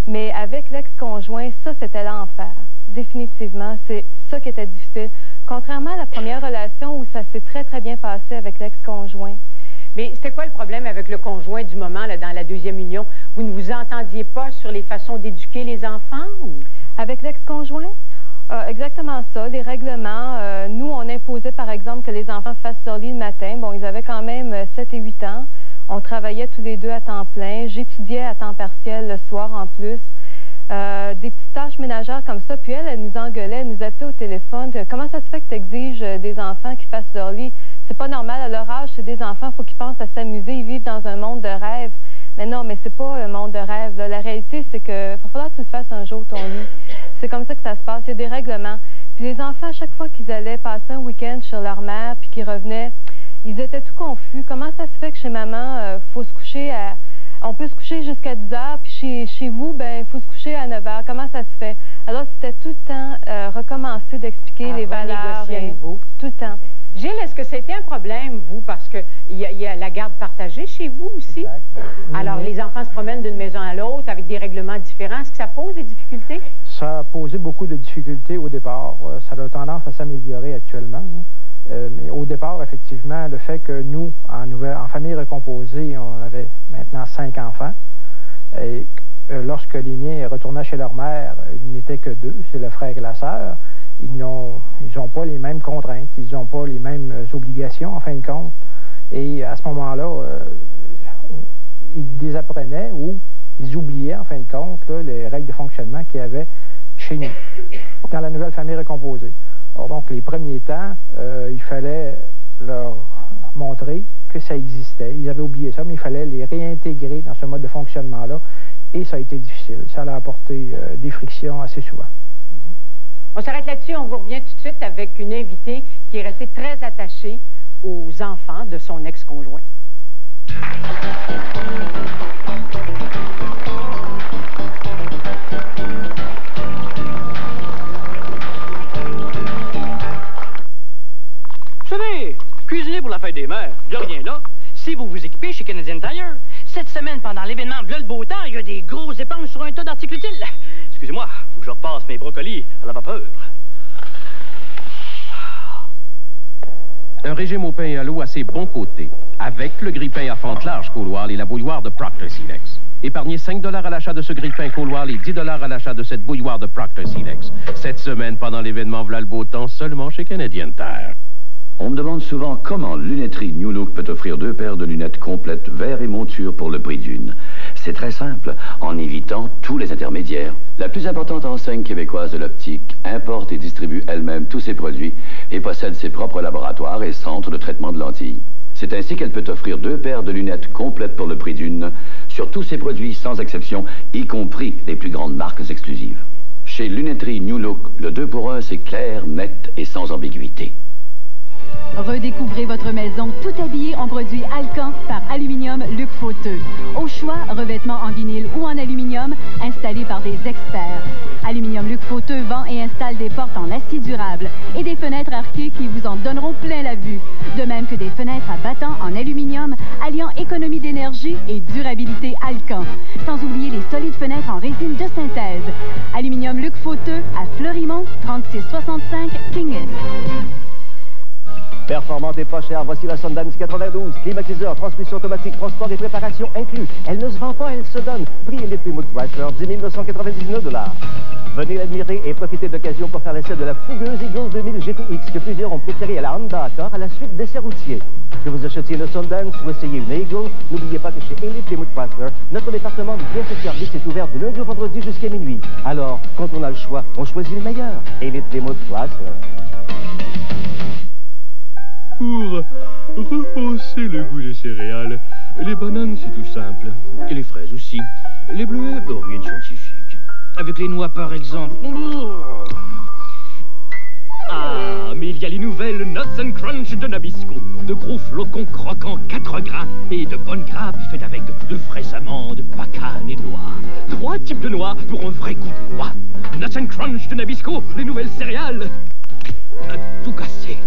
Mais avec l'ex-conjoint, ça, c'était l'enfer. Définitivement, c'est ça qui était difficile. Contrairement à la première relation où ça s'est très, très bien passé avec l'ex-conjoint. Mais c'était quoi le problème avec le conjoint du moment, là, dans la deuxième union? Vous ne vous entendiez pas sur les façons d'éduquer les enfants? Ou? Avec l'ex-conjoint? Exactement ça, les règlements. Nous, on imposait, par exemple, que les enfants fassent leur lit le matin. Bon, ils avaient quand même 7 et 8 ans. On travaillait tous les 2 à temps plein. J'étudiais à temps partiel le soir en plus. Des petites tâches ménagères comme ça. Puis elle nous engueulait, elle nous appelait au téléphone. Comment ça se fait que tu exiges des enfants qui fassent leur lit? C'est pas normal. À leur âge, c'est des enfants, il faut qu'ils pensent à s'amuser. Ils vivent dans un monde de rêve. Mais non, mais c'est pas un monde de rêve. Là. La réalité, c'est que va falloir que tu le fasses un jour, ton lit. C'est comme ça que ça se passe. Il y a des règlements. Puis les enfants, à chaque fois qu'ils allaient passer un week-end chez leur mère, puis qu'ils revenaient, ils étaient tout confus. Comment ça se fait que chez maman, faut se coucher on peut se coucher jusqu'à 10 heures, puis chez vous, ben, il faut se coucher à 9 heures. Comment ça se fait? Alors, c'était tout le temps recommencer d'expliquer les valeurs. À nouveau. Tout le temps. Gilles, est-ce que c'était un problème, vous, parce qu'il y a la garde partagée chez vous aussi? Exact. Alors, les enfants se promènent d'une maison à l'autre avec des règlements différents. Est-ce que ça pose des difficultés? Ça a posé beaucoup de difficultés au départ. Ça a tendance à s'améliorer actuellement. Mais au départ, effectivement, le fait que nous, en famille recomposée, on avait maintenant 5 enfants. Et lorsque les miens retournaient chez leur mère, ils n'étaient que 2, c'est le frère et la sœur. Ils n'ont pas les mêmes contraintes, ils n'ont pas les mêmes obligations, en fin de compte. Et à ce moment-là, ils désapprenaient ou ils oubliaient, en fin de compte, là, les règles de fonctionnement qu'il y avait chez nous, dans la nouvelle famille recomposée. Alors donc, les premiers temps, il fallait leur montrer que ça existait. Ils avaient oublié ça, mais il fallait les réintégrer dans ce mode de fonctionnement-là. Et ça a été difficile. Ça a apporté des frictions assez souvent. On s'arrête là-dessus. On vous revient tout de suite avec une invitée qui est restée très attachée aux enfants de son ex-conjoint. Vous savez, cuisiner pour la fête des mères, de rien là. Si vous vous équipez chez Canadian Tire, cette semaine, pendant l'événement V'là le beau temps, il y a des grosses éponges sur un tas d'articles utiles. Excusez-moi, faut que je repasse mes brocolis à la vapeur. Un régime au pain et à l'eau a ses bons côtés, avec le grille-pain à fente large couloir et la bouilloire de Procter Silex. Épargnez 5 $ à l'achat de ce grille-pain Couloir et 10 $ à l'achat de cette bouilloire de Procter Silex. Cette semaine, pendant l'événement V'là le beau temps, seulement chez Canadian Tire. On me demande souvent comment Lunetterie New Look peut offrir 2 paires de lunettes complètes verre et monture pour le prix d'une. C'est très simple, en évitant tous les intermédiaires. La plus importante enseigne québécoise de l'optique importe et distribue elle-même tous ses produits et possède ses propres laboratoires et centres de traitement de lentilles. C'est ainsi qu'elle peut offrir 2 paires de lunettes complètes pour le prix d'une sur tous ses produits sans exception, y compris les plus grandes marques exclusives. Chez Lunetterie New Look, le 2 pour 1, c'est clair, net et sans ambiguïté. Redécouvrez votre maison tout habillée en produits Alcan par Aluminium Luc Fauteux. Au choix, revêtements en vinyle ou en aluminium, installés par des experts. Aluminium Luc Fauteux vend et installe des portes en acier durable et des fenêtres arquées qui vous en donneront plein la vue. De même que des fenêtres à battants en aluminium, alliant économie d'énergie et durabilité Alcan. Sans oublier les solides fenêtres en résine de synthèse. Aluminium Luc Fauteux à Fleurimont, 3665 King Est. Performante et pas chère, voici la Sundance 92. Climatiseur, transmission automatique, transport et préparation inclus. Elle ne se vend pas, elle se donne. Prix élite Plymouth Chrysler, 10 999 $. Venez l'admirer et profitez de l'occasion pour faire l'essai de la fougueuse Eagle 2000 GTX que plusieurs ont préférée à la Honda Accord à la suite d'essais routiers. Que vous achetiez une Sundance ou essayez une Eagle, n'oubliez pas que chez Elite Plymouth Chrysler, notre département de pièces et services est ouvert du lundi au vendredi jusqu'à minuit. Alors, quand on a le choix, on choisit le meilleur. Elite Plymouth Chrysler. Pour rehausser le goût des céréales, les bananes c'est tout simple. Et les fraises aussi. Les bleuets, rien de scientifique. Avec les noix par exemple. Ah, mais il y a les nouvelles Nuts and Crunch de Nabisco. De gros flocons croquants 4 grains et de bonnes grappes faites avec de fraises amandes, pacanes et noix. 3 types de noix pour un vrai goût de noix. Nuts and Crunch de Nabisco, les nouvelles céréales. À tout casser.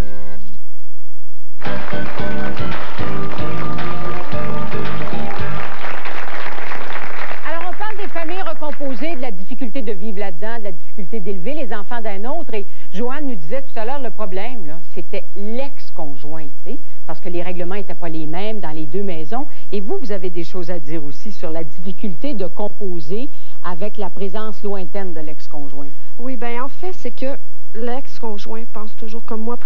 Alors, on parle des familles recomposées, de la difficulté de vivre là-dedans, de la difficulté d'élever les enfants d'un autre. Et Joanne nous disait tout à l'heure, le problème, là, c'était l'ex-conjoint, tu sais, parce que les règlements n'étaient pas les mêmes dans les 2 maisons. Et vous avez des choses à dire aussi sur la difficulté de composer avec la présence lointaine de l'ex-conjoint. Oui, bien, en fait, c'est que l'ex-conjoint pense toujours comme moi,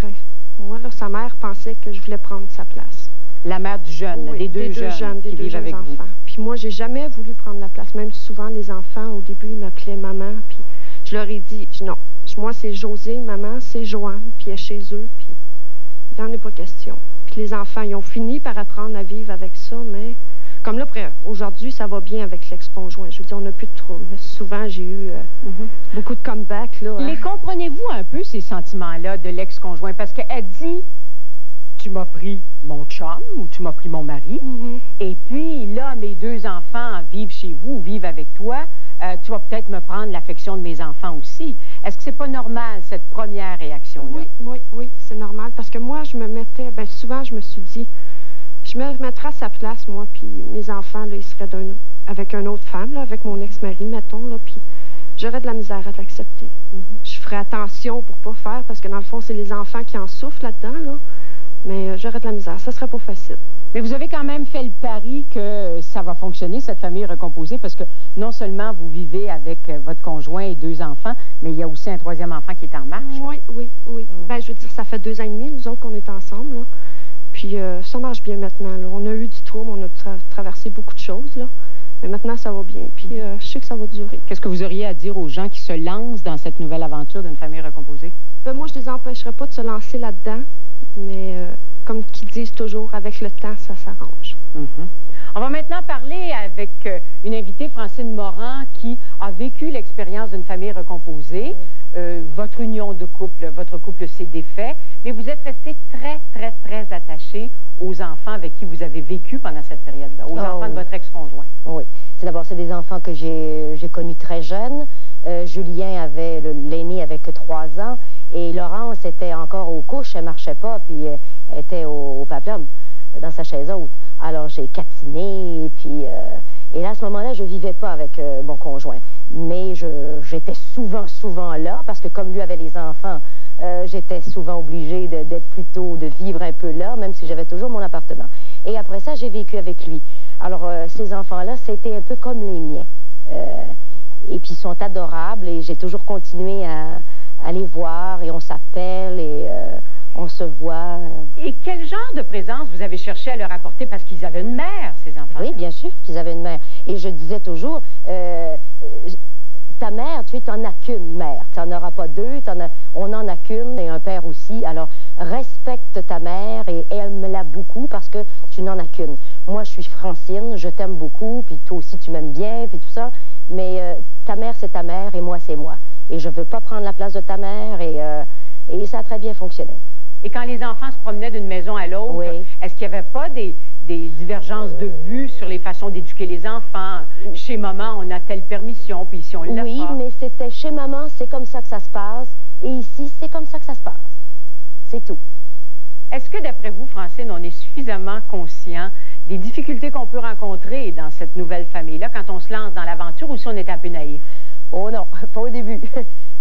Moi, là, sa mère pensait que je voulais prendre sa place. La mère du jeune, oui, des deux jeunes qui vivent avec vous. Puis moi, j'ai jamais voulu prendre la place. Même souvent, les enfants, au début, ils m'appelaient maman. Puis je leur ai dit, non, moi, c'est José, maman, c'est Joanne. Puis elle est chez eux. Puis il n'en est pas question. Puis les enfants, ils ont fini par apprendre à vivre avec ça. Mais comme là, aujourd'hui, ça va bien avec l'ex-conjoint. Je veux dire, on n'a plus de troubles. Mais souvent, j'ai eu beaucoup de comebacks. Là, Les comprenez-vous un peu, ces sentiments-là de l'ex-conjoint? Parce qu'elle dit, tu m'as pris mon chum ou tu m'as pris mon mari. Et puis, là, mes 2 enfants vivent chez vous ou vivent avec toi. Tu vas peut-être me prendre l'affection de mes enfants aussi. Est-ce que c'est pas normal, cette première réaction-là? Oui, c'est normal. Parce que moi, je me mettais, souvent, je me suis dit, je me mettrais à sa place, moi, puis mes enfants, là, ils seraient avec une autre femme, là, avec mon ex-mari, mettons, là, puis j'aurais de la misère à l'accepter. Je ferais attention pour pas faire, parce que dans le fond, c'est les enfants qui en souffrent là-dedans, là, mais j'aurais de la misère. Ça serait pas facile. Mais vous avez quand même fait le pari que ça va fonctionner, cette famille recomposée, parce que non seulement vous vivez avec votre conjoint et 2 enfants, mais il y a aussi un 3e enfant qui est en marche. Oui. Ben, je veux dire, ça fait 2 ans et demi, nous autres, qu'on est ensemble, là. Puis ça marche bien maintenant, là. On a eu du trouble, on a traversé beaucoup de choses, là. Mais maintenant, ça va bien. Puis je sais que ça va durer. Qu'est-ce que vous auriez à dire aux gens qui se lancent dans cette nouvelle aventure d'une famille recomposée? Ben, moi, je les empêcherais pas de se lancer là-dedans. Mais comme qu'ils disent toujours, avec le temps, ça s'arrange. On va maintenant parler avec une invitée, Francine Moran, qui a vécu l'expérience d'une famille recomposée. Votre union de couple, votre couple s'est défait, mais vous êtes resté très, très, très attaché aux enfants avec qui vous avez vécu pendant cette période-là, aux enfants de votre ex-conjoint. Oui. C'est des enfants que j'ai connus très jeunes. Julien l'aîné avait que 3 ans, et Laurence était encore aux couches, elle marchait pas, puis elle était au paplum, dans sa chaise haute. Alors j'ai catiné, puis et là, à ce moment-là, je vivais pas avec mon conjoint. mais j'étais souvent là, parce que comme lui avait les enfants, j'étais souvent obligée d'être plutôt, de vivre un peu là, même si j'avais toujours mon appartement. Et après ça, j'ai vécu avec lui. Alors, ces enfants-là, c'était un peu comme les miens. Et puis, ils sont adorables, et j'ai toujours continué à les voir, et on s'appelle, et on se voit. Et quel genre de présence vous avez cherché à leur apporter? Parce qu'ils avaient une mère, ces enfants. Oui, bien sûr qu'ils avaient une mère. Et je disais toujours, ta mère, tu n'en as qu'une mère. Tu n'en auras pas deux, on n'en a qu'une, et un père aussi. Alors, respecte ta mère et aime-la beaucoup parce que tu n'en as qu'une. Moi, je suis Francine, je t'aime beaucoup, puis toi aussi, tu m'aimes bien, puis tout ça. Mais ta mère, c'est ta mère, et moi, c'est moi. Et je ne veux pas prendre la place de ta mère, et ça a très bien fonctionné. Et quand les enfants se promenaient d'une maison à l'autre, oui, est-ce qu'il n'y avait pas des divergences de vues sur les façons d'éduquer les enfants? Chez maman, on a telle permission, puis ici, on l'a pas. Oui, mais c'était chez maman, c'est comme ça que ça se passe, et ici, c'est comme ça que ça se passe. C'est tout. Est-ce que, d'après vous, Francine, on est suffisamment conscient des difficultés qu'on peut rencontrer dans cette nouvelle famille-là quand on se lance dans l'aventure, ou si on est un peu naïf? Oh non, pas au début.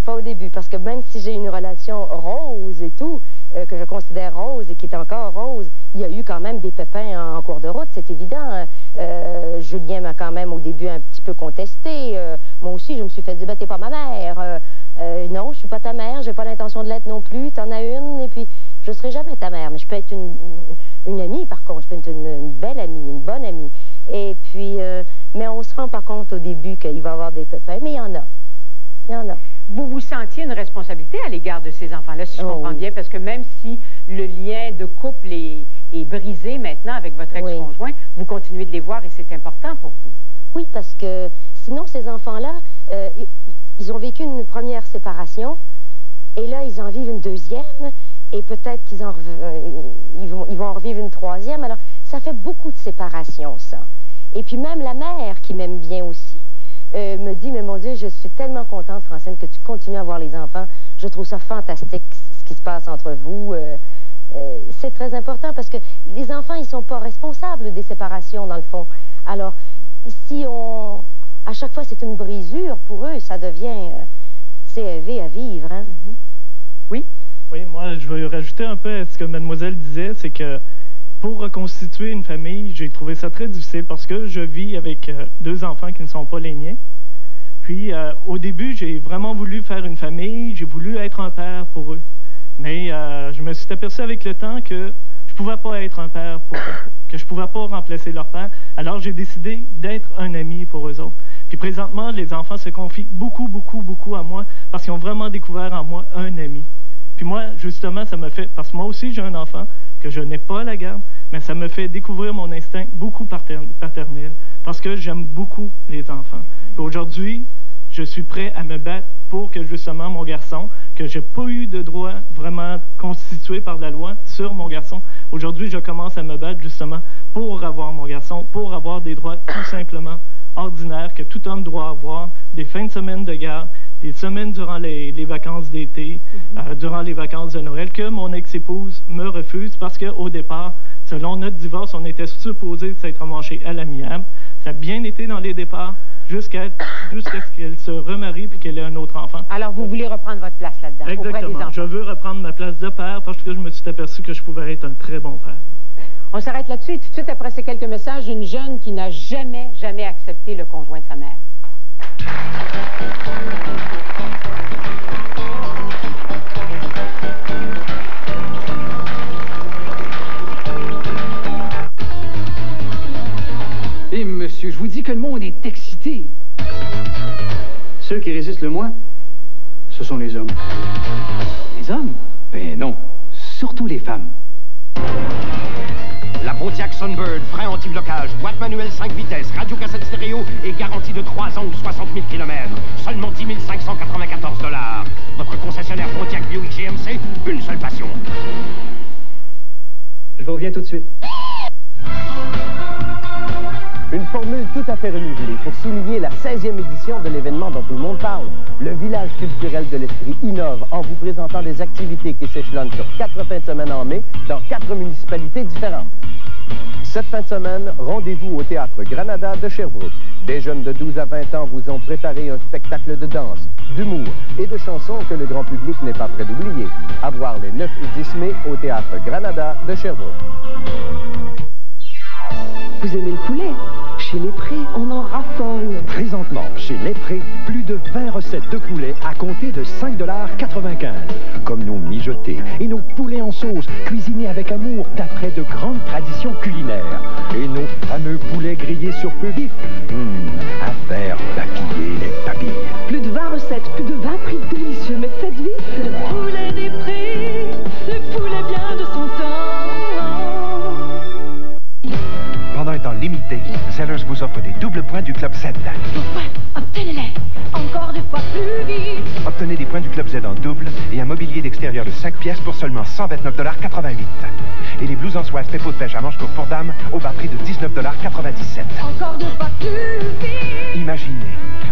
Pas au début, parce que même si j'ai une relation rose et tout, que je considère rose et qui est encore rose, il y a eu quand même des pépins en cours de route, c'est évident. Julien m'a quand même au début un petit peu contesté. Moi aussi, je me suis fait dire, ben, t'es pas ma mère. Non, je suis pas ta mère, j'ai pas l'intention de l'être non plus. T'en as une, et puis je serai jamais ta mère. Mais je peux être une amie, par contre. Je peux être une belle amie, une bonne amie. Et puis, mais on se rend pas compte au début qu'il va y avoir des pépins, mais il y en a. Il y en a. Vous vous sentiez une responsabilité à l'égard de ces enfants-là, si je comprends bien, parce que même si le lien de couple est brisé maintenant avec votre ex-conjoint, vous continuez de les voir et c'est important pour vous. Oui, parce que sinon, ces enfants-là, ils ont vécu une première séparation et là, ils en vivent une deuxième et peut-être qu'ils ils vont en revivre une troisième. Alors, ça fait beaucoup de séparations, ça. Et puis même la mère, qui m'aime bien aussi, me dit, mais mon Dieu, je suis tellement contente, Francine, que tu continues à voir les enfants. Je trouve ça fantastique, ce qui se passe entre vous. C'est très important parce que les enfants, ils ne sont pas responsables des séparations, dans le fond. Alors, si à chaque fois, c'est une brisure, pour eux, ça devient CEV à vivre, hein? Oui? Oui, moi, je veux rajouter un peu à ce que mademoiselle disait, c'est que pour reconstituer une famille, j'ai trouvé ça très difficile parce que je vis avec deux enfants qui ne sont pas les miens. Puis, au début, j'ai vraiment voulu faire une famille, j'ai voulu être un père pour eux. Mais je me suis aperçu avec le temps que je ne pouvais pas être un père pour eux, que je ne pouvais pas remplacer leur père. Alors, j'ai décidé d'être un ami pour eux autres. Puis, présentement, les enfants se confient beaucoup à moi parce qu'ils ont vraiment découvert en moi un ami. Puis moi, justement, ça me fait, parce que moi aussi, j'ai un enfant que je n'ai pas à la garde, mais ça me fait découvrir mon instinct beaucoup paternel, parce que j'aime beaucoup les enfants. Aujourd'hui, je suis prêt à me battre pour que, justement, mon garçon, que je n'ai pas eu de droit vraiment constitué par la loi sur mon garçon, aujourd'hui, je commence à me battre, justement, pour avoir mon garçon, pour avoir des droits tout simplement ordinaires que tout homme doit avoir, des fins de semaine de garde, des semaines durant les vacances d'été, durant les vacances de Noël, que mon ex-épouse me refuse parce qu'au départ, selon notre divorce, on était supposé s'être amanché à l'amiable. Ça a bien été dans les départs jusqu'à ce qu'elle se remarie puis qu'elle ait un autre enfant. Alors, vous voulez reprendre votre place là-dedans? Exactement. Je veux reprendre ma place de père parce que je me suis aperçu que je pouvais être un très bon père. On s'arrête là-dessus et tout de suite après ces quelques messages, une jeune qui n'a jamais accepté le conjoint de sa mère. Eh, monsieur, je vous dis que le monde est excité. Ceux qui résistent le moins, ce sont les hommes. Les hommes? Ben non, surtout les femmes. La Pontiac Sunbird, frein anti-blocage, boîte manuelle 5 vitesses, radio-cassette stéréo et garantie de 3 ans ou 60 000 km. Seulement 10 594 $. Votre concessionnaire Pontiac Buick GMC, une seule passion. Je vous reviens tout de suite. Une formule tout à fait renouvelée pour souligner la 16e édition de l'événement dont tout le monde parle. Le village culturel de l'Estrie innove en vous présentant des activités qui s'échelonnent sur 4 fins de semaine en mai dans 4 municipalités différentes. Cette fin de semaine, rendez-vous au Théâtre Granada de Sherbrooke. Des jeunes de 12 à 20 ans vous ont préparé un spectacle de danse, d'humour et de chansons que le grand public n'est pas prêt d'oublier. À voir les 9 et 10 mai au Théâtre Granada de Sherbrooke. Vous aimez le poulet? Chez Les Prés, on en raffole. Présentement, chez Les Prés, plus de 20 recettes de poulet à compter de 5,95 $. Comme nos mijotés et nos poulets en sauce, cuisinés avec amour d'après de grandes traditions culinaires. Et nos fameux poulets grillés sur feu vif. À faire papiller les papilles. Plus de 20 recettes, plus de 20 prix délicieux, mais faites vite. Le poulet des Prés, le poulet bien de son temps. Pendant un temps limité, Zellers vous offre des doubles points du Club Z. Pourquoi? Obtenez-les encore 2 fois plus vite. Obtenez des points du Club Z en double et un mobilier d'extérieur de 5 pièces pour seulement 129,88 $. Et les blouses en soie Spepo de pêche à manches courtes pour dames au bas prix de 19,97 $. Encore 2 fois plus vite. Imaginez,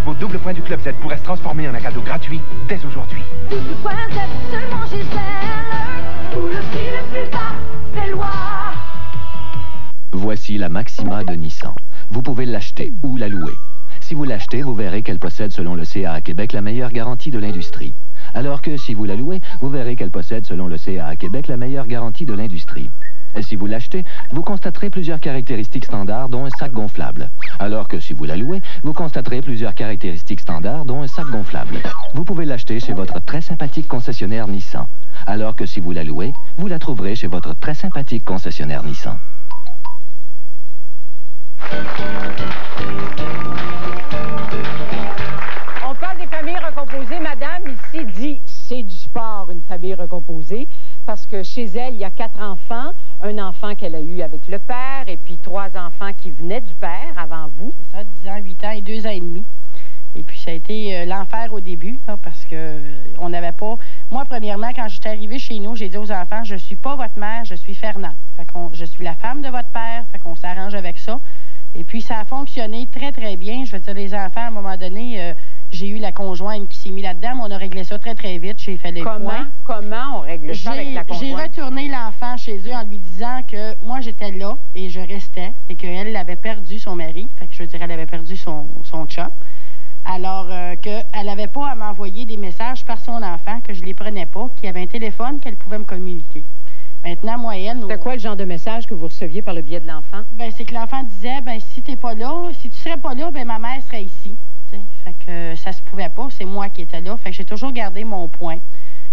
vos doubles points du Club Z pourraient se transformer en un cadeau gratuit dès aujourd'hui. Double point Z seulement chez Zellers, où le prix le plus bas fait loi. Voici la Maxima de Nissan. Vous pouvez l'acheter ou la louer. Si vous l'achetez, vous verrez qu'elle possède, selon le CAA Québec, la meilleure garantie de l'industrie. Alors que si vous la louez, vous verrez qu'elle possède, selon le CAA Québec, la meilleure garantie de l'industrie. Et si vous l'achetez, vous constaterez plusieurs caractéristiques standards, dont un sac gonflable. Alors que si vous la louez, vous constaterez plusieurs caractéristiques standards, dont un sac gonflable. Vous pouvez l'acheter chez votre très sympathique concessionnaire Nissan. Alors que si vous la louez, vous la trouverez chez votre très sympathique concessionnaire Nissan. On parle des familles recomposées. Madame, ici, dit c'est du sport, une famille recomposée, parce que chez elle, il y a 4 enfants. Un enfant qu'elle a eu avec le père, et puis 3 enfants qui venaient du père avant vous. C'est ça, 10 ans, 8 ans et 2 ans et demi. Et puis, ça a été l'enfer au début, là, parce que on n'avait pas... Moi, premièrement, quand j'étais arrivée chez nous, j'ai dit aux enfants, je suis pas votre mère, je suis Fernande. Fait qu'on, je suis la femme de votre père, fait qu'on s'arrange avec ça. Et puis, ça a fonctionné très, très bien. Je veux dire, les enfants, à un moment donné, j'ai eu la conjointe qui s'est mise là-dedans, mais on a réglé ça très, très vite. J'ai fait les points. Comment on règle ça avec la conjointe? J'ai retourné l'enfant chez eux en lui disant que moi, j'étais là et je restais et qu'elle avait perdu son mari. Fait que je veux dire, elle avait perdu son chum. Alors qu'elle n'avait pas à m'envoyer des messages par son enfant, que je les prenais pas, qu'il y avait un téléphone qu'elle pouvait me communiquer. Maintenant, moi et elle... C'était quoi le genre de message que vous receviez par le biais de l'enfant? Ben, c'est que l'enfant disait, ben, si t'es pas là, si tu serais pas là, ben, ma mère serait ici. T'sais. Fait que ça se pouvait pas, c'est moi qui étais là. Fait que j'ai toujours gardé mon point.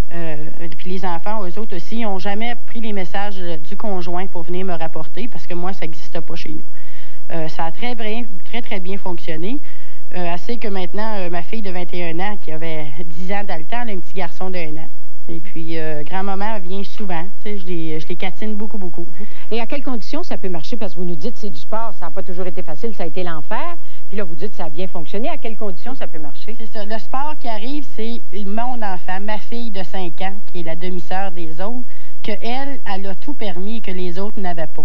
Puis les enfants, eux autres aussi, n'ont jamais pris les messages du conjoint pour venir me rapporter, parce que moi, ça n'existe pas chez nous. Ça a très, très bien fonctionné. Assez que maintenant, ma fille de 21 ans, qui avait 10 ans dans le temps, elle a un petit garçon de 1 an. Et puis, grand-maman vient souvent. Tu sais, je les catine beaucoup, beaucoup. Et à quelles conditions ça peut marcher? Parce que vous nous dites c'est du sport, ça n'a pas toujours été facile, ça a été l'enfer. Puis là, vous dites ça a bien fonctionné. À quelles conditions ça peut marcher? C'est ça. Le sport qui arrive, c'est mon enfant, ma fille de 5 ans, qui est la demi-sœur des autres, qu'elle, elle a tout permis et que les autres n'avaient pas.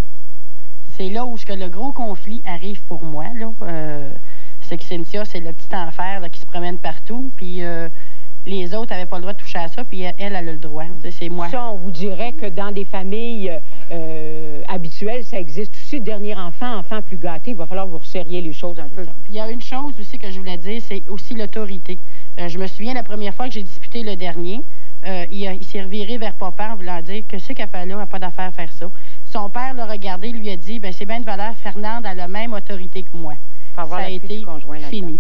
C'est là où le gros conflit arrive pour moi, là. C'est que Cynthia, c'est le petit enfer là, qui se promène partout. Puis... les autres n'avaient pas le droit de toucher à ça, puis elle a le droit. C'est moi. Ça, on vous dirait que dans des familles habituelles, ça existe aussi. Dernier enfant plus gâté, il va falloir que vous resserriez les choses un peu. Puis il y a une chose aussi que je voulais dire, c'est aussi l'autorité. Je me souviens la première fois que j'ai disputé le dernier, il s'est reviré vers papa en voulant dire que ce qu'elle fait là, elle n'a pas d'affaire à faire ça. Son père l'a regardé, lui a dit, ben c'est bien de valeur, Fernande a la même autorité que moi. Ça a été fini.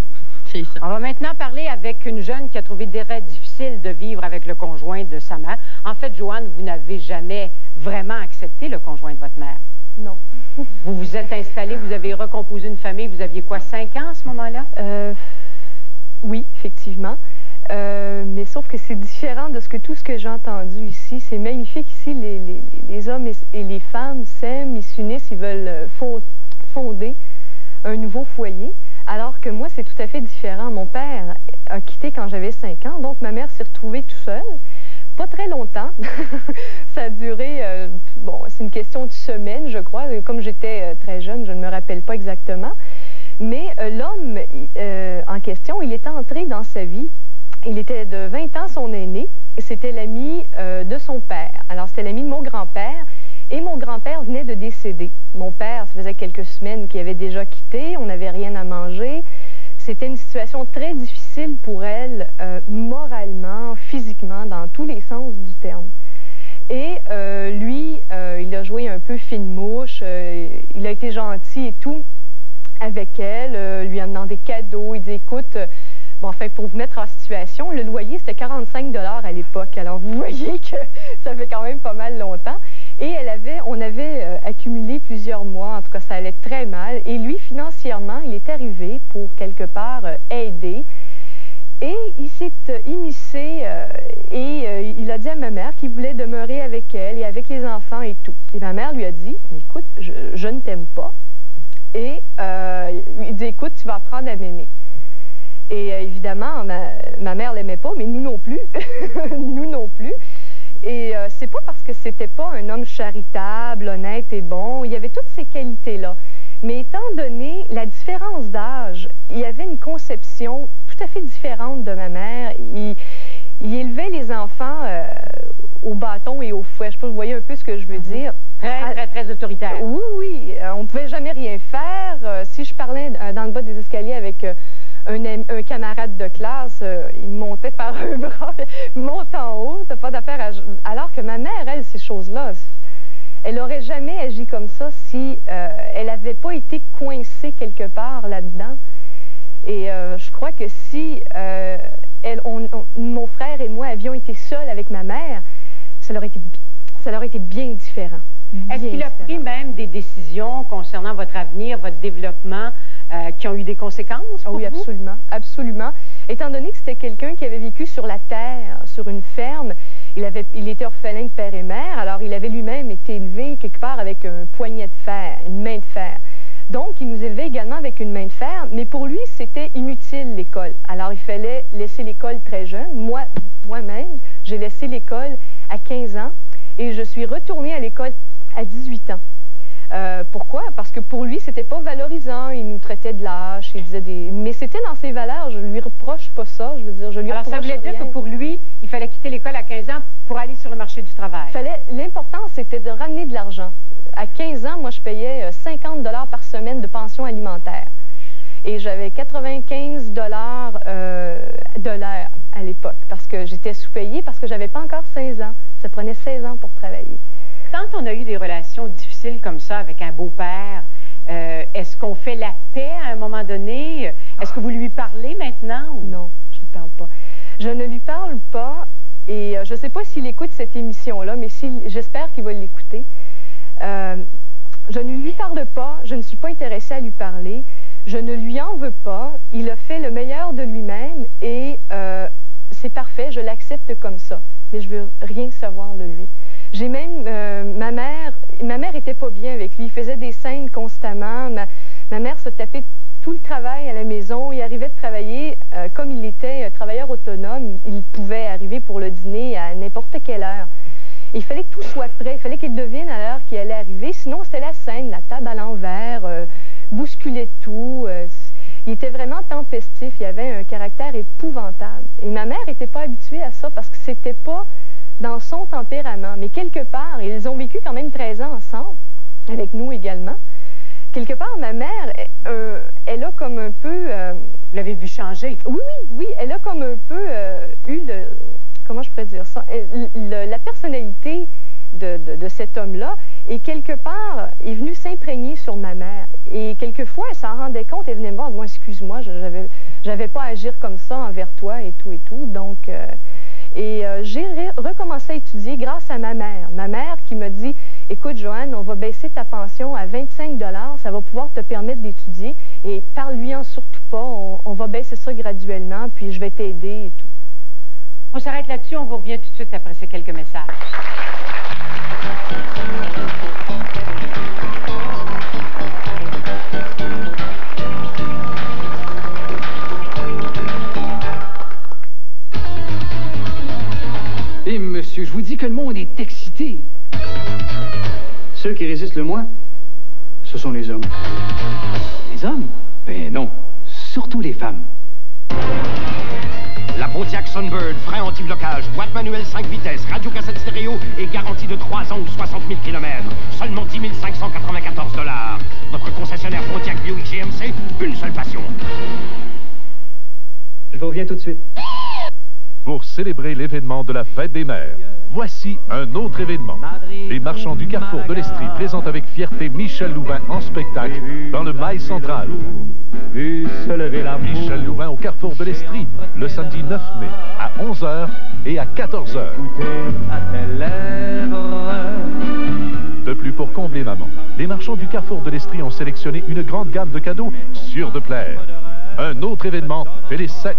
Ça. On va maintenant parler avec une jeune qui a trouvé très difficile de vivre avec le conjoint de sa mère. En fait, Joanne, vous n'avez jamais vraiment accepté le conjoint de votre mère. Non. Vous vous êtes installée, vous avez recomposé une famille. Vous aviez quoi, 5 ans à ce moment-là? Oui, effectivement. Mais sauf que c'est différent de tout ce que j'ai entendu ici. C'est magnifique ici. Les hommes et les femmes s'aiment, ils s'unissent, ils veulent fonder un nouveau foyer. Alors que moi, c'est tout à fait différent. Mon père a quitté quand j'avais 5 ans, donc ma mère s'est retrouvée tout seule. Pas très longtemps. Ça a duré, bon, c'est une question de semaine, je crois. Comme j'étais très jeune, je ne me rappelle pas exactement. Mais l'homme en question, il était entré dans sa vie. Il était de 20 ans son aîné. C'était l'ami de son père. Alors, c'était l'ami de mon grand-père. Et mon grand-père venait de décéder. Mon père, ça faisait quelques semaines qu'il avait déjà quitté. On n'avait rien à manger. C'était une situation très difficile pour elle, moralement, physiquement, dans tous les sens du terme. Et lui, il a joué un peu fine mouche. Il a été gentil et tout avec elle, lui amenant des cadeaux. Il dit, écoute, bon, enfin, pour vous mettre en situation, le loyer, c'était 45 $ à l'époque. Alors, vous voyez que ça fait quand même pas mal longtemps. Et on avait accumulé plusieurs mois, en tout cas, ça allait très mal. Et lui, financièrement, il est arrivé pour, quelque part, aider. Et il s'est immiscé et il a dit à ma mère qu'il voulait demeurer avec elle et avec les enfants et tout. Et ma mère lui a dit, écoute, je ne t'aime pas. Et il dit, écoute, tu vas apprendre à m'aimer. Et évidemment, ma mère l'aimait pas, mais nous non plus. Nous non plus. Et c'est pas parce que c'était pas un homme charitable, honnête et bon. Il y avait toutes ces qualités-là. Mais étant donné la différence d'âge, il y avait une conception tout à fait différente de ma mère. Il élevait les enfants au bâton et au fouet. Je ne sais pas, vous voyez un peu ce que je veux dire. Très autoritaire. Oui, oui. On ne pouvait jamais rien faire. Si je parlais dans le bas des escaliers avec un camarade de classe, il me montait par un bras, monte en haut, t'as pas d'affaire à... Alors que ma mère, elle, ces choses-là, elle n'aurait jamais agi comme ça si elle n'avait pas été coincée quelque part là-dedans. Et je crois que si mon frère et moi avions été seuls avec ma mère, ça aurait été bien différent. Est-ce qu'il a pris même des décisions concernant votre avenir, votre développement, qui ont eu des conséquences pour oui, vous? Absolument, absolument. Étant donné que c'était quelqu'un qui avait vécu sur la terre, sur une ferme, il était orphelin de père et mère, alors il avait lui-même été élevé quelque part avec un poignet de fer, une main de fer. Donc, il nous élevait également avec une main de fer, mais pour lui, c'était inutile l'école. Alors, il fallait laisser l'école très jeune. Moi-même, j'ai laissé l'école à 15 ans et je suis retournée à l'école à 18 ans. Pourquoi? Parce que pour lui, c'était pas valorisant. Il nous traitait de lâches, il disait des... Mais c'était dans ses valeurs. Je lui reproche pas ça. Je veux dire, je lui reproche Alors, ça voulait dire que pour lui, il fallait quitter l'école à 15 ans pour aller sur le marché du travail. L'important, c'était de ramener de l'argent. À 15 ans, moi, je payais 50 $ par semaine de pension alimentaire. Et j'avais 95 $ de l'heure à l'époque, parce que j'étais sous-payée, parce que j'avais pas encore 16 ans. Ça prenait 16 ans pour travailler. Quand on a eu des relations difficiles comme ça avec un beau-père, est-ce qu'on fait la paix à un moment donné? Est-ce que vous lui parlez maintenant? Ou... Non, je ne lui parle pas. Je ne lui parle pas et je ne sais pas s'il écoute cette émission-là, mais j'espère qu'il va l'écouter. Je ne lui parle pas, je ne suis pas intéressée à lui parler, je ne lui en veux pas. Il a fait le meilleur de lui-même et c'est parfait, je l'accepte comme ça. Mais je ne veux rien savoir de lui. J'ai même, ma mère était pas bien avec lui, il faisait des scènes constamment, ma mère se tapait tout le travail à la maison, il arrivait de travailler, comme il était travailleur autonome, il pouvait arriver pour le dîner à n'importe quelle heure. Il fallait que tout soit prêt, il fallait qu'il devine à l'heure qu'il allait arriver, sinon c'était la scène, la table à l'envers, bousculer tout, il était vraiment tempestif, il avait un caractère épouvantable. Et ma mère n'était pas habituée à ça parce que c'était pas dans son tempérament. Mais quelque part, ils ont vécu quand même 13 ans ensemble, avec nous également. Quelque part, ma mère, elle a comme un peu... Vous l'avez vu changer? Oui, oui, oui. Elle a comme un peu eu le... Comment je pourrais dire ça? La personnalité de cet homme-là. Et quelque part, est venu s'imprégner sur ma mère. Et quelquefois, elle s'en rendait compte, elle venait me voir, moi, excuse-moi, j'avais pas à agir comme ça envers toi et tout et tout. Donc... j'ai recommencé à étudier grâce à ma mère. Ma mère qui m'a dit, écoute Joanne, on va baisser ta pension à 25 $, ça va pouvoir te permettre d'étudier et parle-lui-en surtout pas, on va baisser ça graduellement, puis je vais t'aider et tout. On s'arrête là-dessus, on vous revient tout de suite après ces quelques messages. Eh, monsieur, je vous dis que le monde est excité. Ceux qui résistent le moins, ce sont les hommes. Les hommes? Ben non, surtout les femmes. La Pontiac Sunbird, frein anti-blocage, boîte manuelle 5 vitesses, radio-cassette stéréo et garantie de 3 ans ou 60 000 km. Seulement 10 594 $. Votre concessionnaire Pontiac Buick GMC, une seule passion. Je vous reviens tout de suite. Pour célébrer l'événement de la Fête des Mères, voici un autre événement. Les marchands du Carrefour de l'Estrie présentent avec fierté Michel Louvain en spectacle dans le Mail Central. Michel Louvain au Carrefour de l'Estrie, le samedi 9 mai, à 11h et à 14h. De plus, pour combler maman, les marchands du Carrefour de l'Estrie ont sélectionné une grande gamme de cadeaux sûrs de plaire. Un autre événement fait les 7.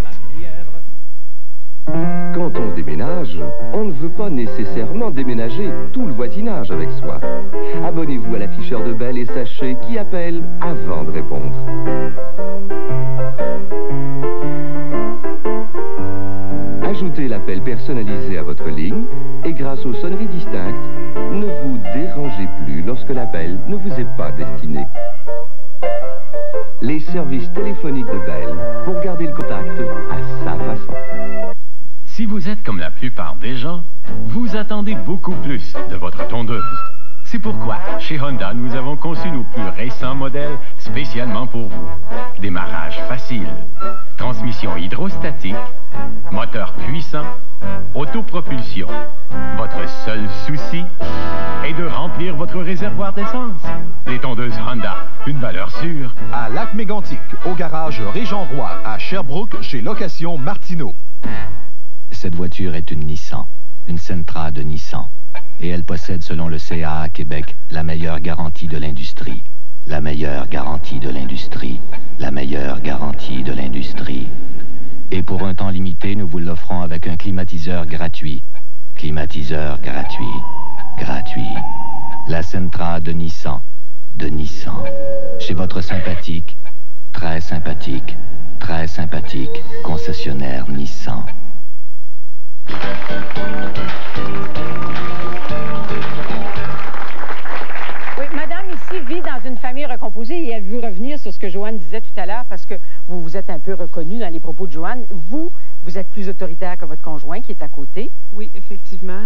Quand on déménage, on ne veut pas nécessairement déménager tout le voisinage avec soi. Abonnez-vous à l'afficheur de Bell et sachez qui appelle avant de répondre. Ajoutez l'appel personnalisé à votre ligne et grâce aux sonneries distinctes, ne vous dérangez plus lorsque l'appel ne vous est pas destiné. Les services téléphoniques de Bell pour garder le contact à sa façon. Si vous êtes comme la plupart des gens, vous attendez beaucoup plus de votre tondeuse. C'est pourquoi, chez Honda, nous avons conçu nos plus récents modèles spécialement pour vous. Démarrage facile, transmission hydrostatique, moteur puissant, autopropulsion. Votre seul souci est de remplir votre réservoir d'essence. Les tondeuses Honda, une valeur sûre. À Lac-Mégantic, au garage Régent Roy, à Sherbrooke, chez Location Martineau. Cette voiture est une Nissan, une Sentra de Nissan. Et elle possède, selon le CAA Québec, la meilleure garantie de l'industrie. La meilleure garantie de l'industrie. La meilleure garantie de l'industrie. Et pour un temps limité, nous vous l'offrons avec un climatiseur gratuit. Climatiseur gratuit. Gratuit. La Sentra de Nissan. De Nissan. Chez votre sympathique, très sympathique concessionnaire Nissan. Oui, madame ici vit dans une famille recomposée et elle veut revenir sur ce que Joanne disait tout à l'heure parce que vous vous êtes un peu reconnu dans les propos de Joanne. Vous êtes plus autoritaire que votre conjoint qui est à côté. Oui, effectivement.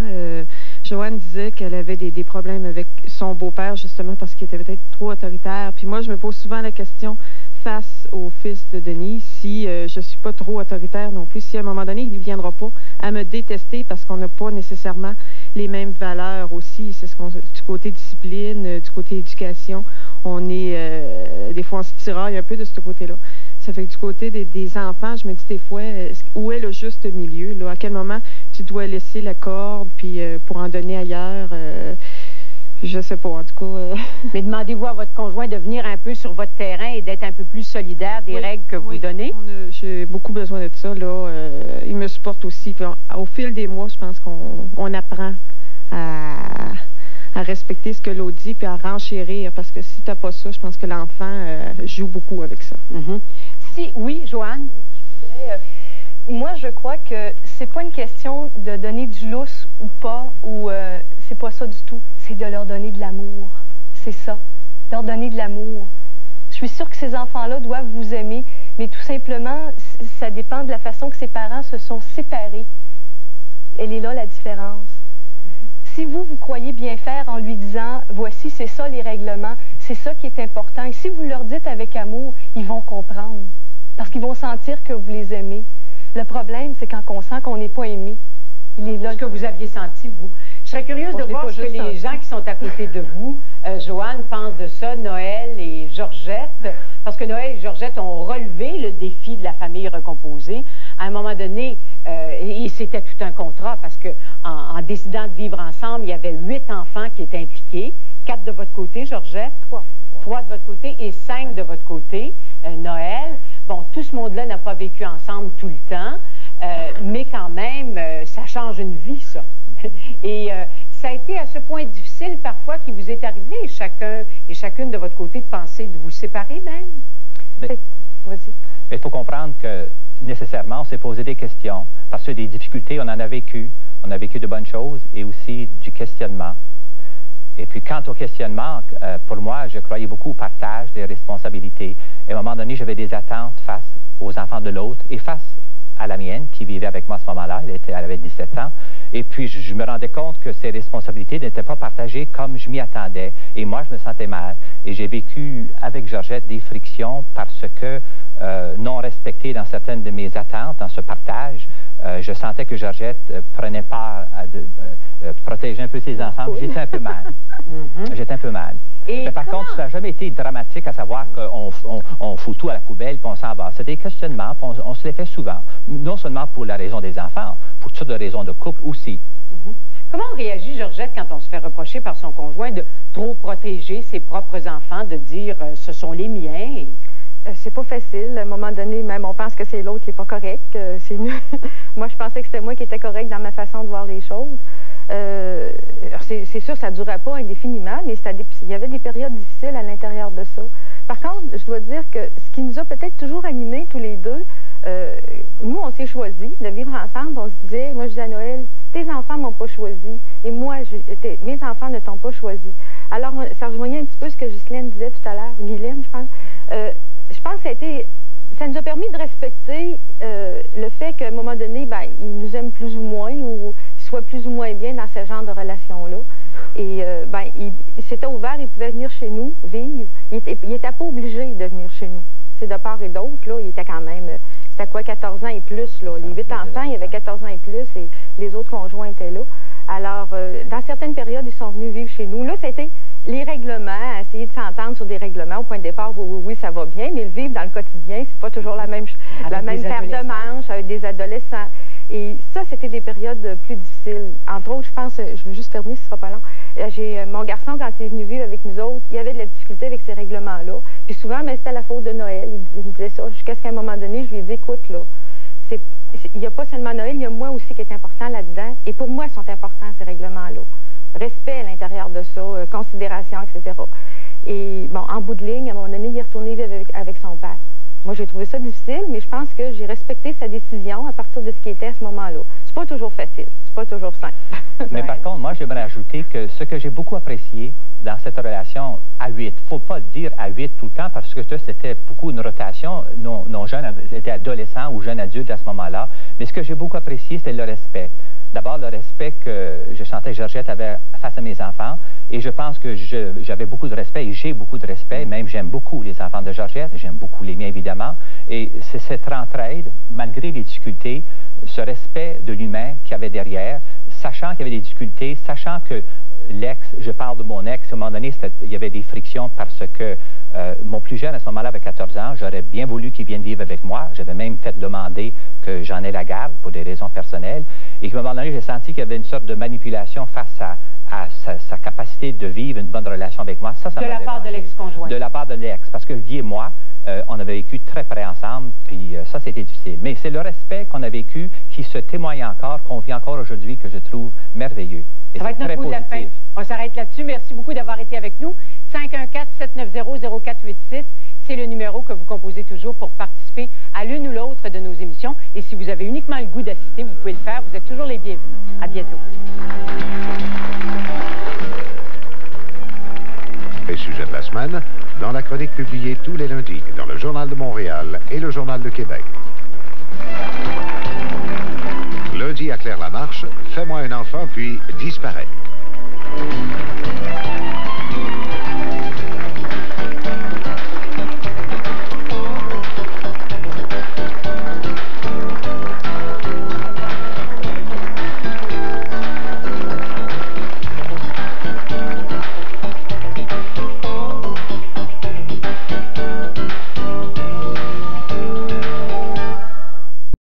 Joanne disait qu'elle avait des problèmes avec son beau-père justement parce qu'il était peut-être trop autoritaire. Puis moi, je me pose souvent la question face au fils de Denis, si je suis pas trop autoritaire non plus, si à un moment donné, il ne viendra pas à me détester parce qu'on n'a pas nécessairement les mêmes valeurs aussi. C'est ce qu'on, du côté discipline, du côté éducation, on est, des fois, on se tiraille un peu de ce côté-là. Ça fait que du côté des enfants, je me dis des fois, où est le juste milieu? Là? À quel moment tu dois laisser la corde puis pour en donner ailleurs? Je sais pas, en tout cas. Mais demandez-vous à votre conjoint de venir un peu sur votre terrain et d'être un peu plus solidaire des règles que vous donnez? J'ai beaucoup besoin de ça. Là. Il me supporte aussi. Puis au fil des mois, je pense qu'on apprend à respecter ce que l'autre dit puis à renchérir. Parce que si tu n'as pas ça, je pense que l'enfant joue beaucoup avec ça. Si, oui, Joanne? Je voudrais, moi, je crois que c'est pas une question de donner du lousse ou pas, ou c'est pas ça du tout. C'est de leur donner de l'amour. C'est ça. Leur donner de l'amour. Je suis sûre que ces enfants-là doivent vous aimer, mais tout simplement, ça dépend de la façon que ses parents se sont séparés. Elle est là, la différence. Si vous croyez bien faire en lui disant, voici, c'est ça les règlements, c'est ça qui est important, et si vous leur dites avec amour, ils vont comprendre, parce qu'ils vont sentir que vous les aimez. Le problème, c'est quand on sent qu'on n'est pas aimé. Il est là. Ce que vous aviez senti, vous. Je serais curieuse de voir ce que les gens qui sont à côté de vous, Joanne, pensent de ça, Noël et Georgette, parce que Noël et Georgette ont relevé le défi de la famille recomposée. À un moment donné, et c'était tout un contrat, parce que en décidant de vivre ensemble, il y avait 8 enfants qui étaient impliqués, 4 de votre côté, Georgette, 3 de votre côté et 5 de votre côté, Noël. Bon, tout ce monde-là n'a pas vécu ensemble tout le temps, mais quand même, ça change une vie, ça. Et ça a été à ce point difficile parfois qu'il vous est arrivé, chacun et chacune de votre côté, de penser de vous séparer même. Vas-y. Il faut comprendre que nécessairement, on s'est posé des questions, parce que des difficultés, on en a vécu. On a vécu de bonnes choses et aussi du questionnement. Et puis, quant au questionnement, pour moi, je croyais beaucoup au partage des responsabilités. Et à un moment donné, j'avais des attentes face aux enfants de l'autre et face à la mienne, qui vivait avec moi à ce moment-là. Elle avait 17 ans. Et puis, je me rendais compte que ces responsabilités n'étaient pas partagées comme je m'y attendais. Et moi, je me sentais mal. Et j'ai vécu avec Georgette des frictions parce que, non respectées dans certaines de mes attentes, dans ce partage, je sentais que Georgette prenait part à protéger un peu ses enfants. J'étais un peu mal. J'étais un peu mal. Mais par contre, ça n'a jamais été dramatique à savoir qu'on fout tout à la poubelle puis on s'en va. C'est des questionnements, puis on se les fait souvent. Non seulement pour la raison des enfants, pour toutes sortes de raisons de couple aussi. Comment réagit Georgette quand on se fait reprocher par son conjoint de trop protéger ses propres enfants, de dire ce sont les miens? C'est pas facile. À un moment donné, même on pense que c'est l'autre qui est pas correct. Moi, je pensais que c'était moi qui étais correct dans ma façon de voir les choses. C'est sûr, ça ne durait pas indéfiniment, mais il y avait des périodes difficiles à l'intérieur de ça. Par contre, je dois dire que ce qui nous a peut-être toujours animés tous les deux, nous, on s'est choisis de vivre ensemble. On se disait, moi, je disais à Noël, tes enfants m'ont pas choisi, et moi, mes enfants ne t'ont pas choisi. Alors, ça rejoignait un petit peu ce que Ghislaine disait tout à l'heure, Guylaine, je pense. Je pense que ça nous a permis de respecter le fait qu'à un moment donné, ben, ils nous aiment plus ou moins, ou soit plus ou moins bien dans ce genre de relation-là. Et ben, il s'était ouvert, il pouvait venir chez nous, vivre. Il n'était pas obligé de venir chez nous. C'est de part et d'autre, là, il était quand même, c'était quoi, 14 ans et plus, là. Les 8 enfants, il y avait 14 ans et plus, et les autres conjoints étaient là. Alors, dans certaines périodes, ils sont venus vivre chez nous. Là, c'était les règlements, essayer de s'entendre sur des règlements. Au point de départ, oui, ça va bien, mais le vivre dans le quotidien, c'est pas toujours la même paire de manches avec des adolescents. Et ça, c'était des périodes plus difficiles. Entre autres, je pense, je veux juste terminer, ce sera pas long. Mon garçon, quand il est venu vivre avec nous autres, il avait de la difficulté avec ces règlements-là. Puis souvent, mais c'était la faute de Noël. Il me disait ça. Jusqu'à ce qu'à un moment donné, je lui ai dit, écoute, là, il n'y a pas seulement Noël, il y a moi aussi qui est important là-dedans. Et pour moi, ils sont importants, ces règlements-là. Respect à l'intérieur de ça, considération, etc. Et bon, en bout de ligne, à un moment donné, il est retourné vivre avec son père. Moi, j'ai trouvé ça difficile, mais je pense que j'ai respecté sa décision à partir de ce qui était à ce moment-là. C'est pas toujours facile, c'est pas toujours simple. Mais par contre, moi, j'aimerais ajouter que ce que j'ai beaucoup apprécié dans cette relation à 8, il ne faut pas dire à 8 tout le temps, parce que c'était beaucoup une rotation. Nos jeunes étaient adolescents ou jeunes adultes à ce moment-là. Mais ce que j'ai beaucoup apprécié, c'était le respect. D'abord, le respect que je sentais que Georgette avait face à mes enfants. Et je pense que j'avais beaucoup de respect et j'ai beaucoup de respect. Même j'aime beaucoup les enfants de Georgette. J'aime beaucoup les miens, évidemment. Et c'est cette entraide, malgré les difficultés, ce respect de l'humain qu'il y avait derrière, sachant qu'il y avait des difficultés, sachant que l'ex, je parle de mon ex, à un moment donné, il y avait des frictions parce que mon plus jeune, à ce moment-là, avait 14 ans, j'aurais bien voulu qu'il vienne vivre avec moi. J'avais même fait demander que j'en ai la garde pour des raisons personnelles. Et qu'à un moment donné, j'ai senti qu'il y avait une sorte de manipulation face à sa capacité de vivre une bonne relation avec moi. Ça de la part de l'ex-conjoint. De la part de l'ex, parce que Guy et moi, on avait vécu très près ensemble, puis ça, c'était difficile. Mais c'est le respect qu'on a vécu qui se témoigne encore, qu'on vit encore aujourd'hui, que je trouve merveilleux. Et ça va être notre mot de la fin. On s'arrête là-dessus. Merci beaucoup d'avoir été avec nous. 514-790-0486, c'est le numéro que vous composez toujours pour participer à l'une ou l'autre de nos émissions. Et si vous avez uniquement le goût d'assister, vous pouvez le faire. Vous êtes toujours les bienvenus. À bientôt. Les sujets de la semaine, dans la chronique publiée tous les lundis dans le Journal de Montréal et le Journal de Québec. Lundi à Claire-Lamarche, fais-moi un enfant puis disparaît.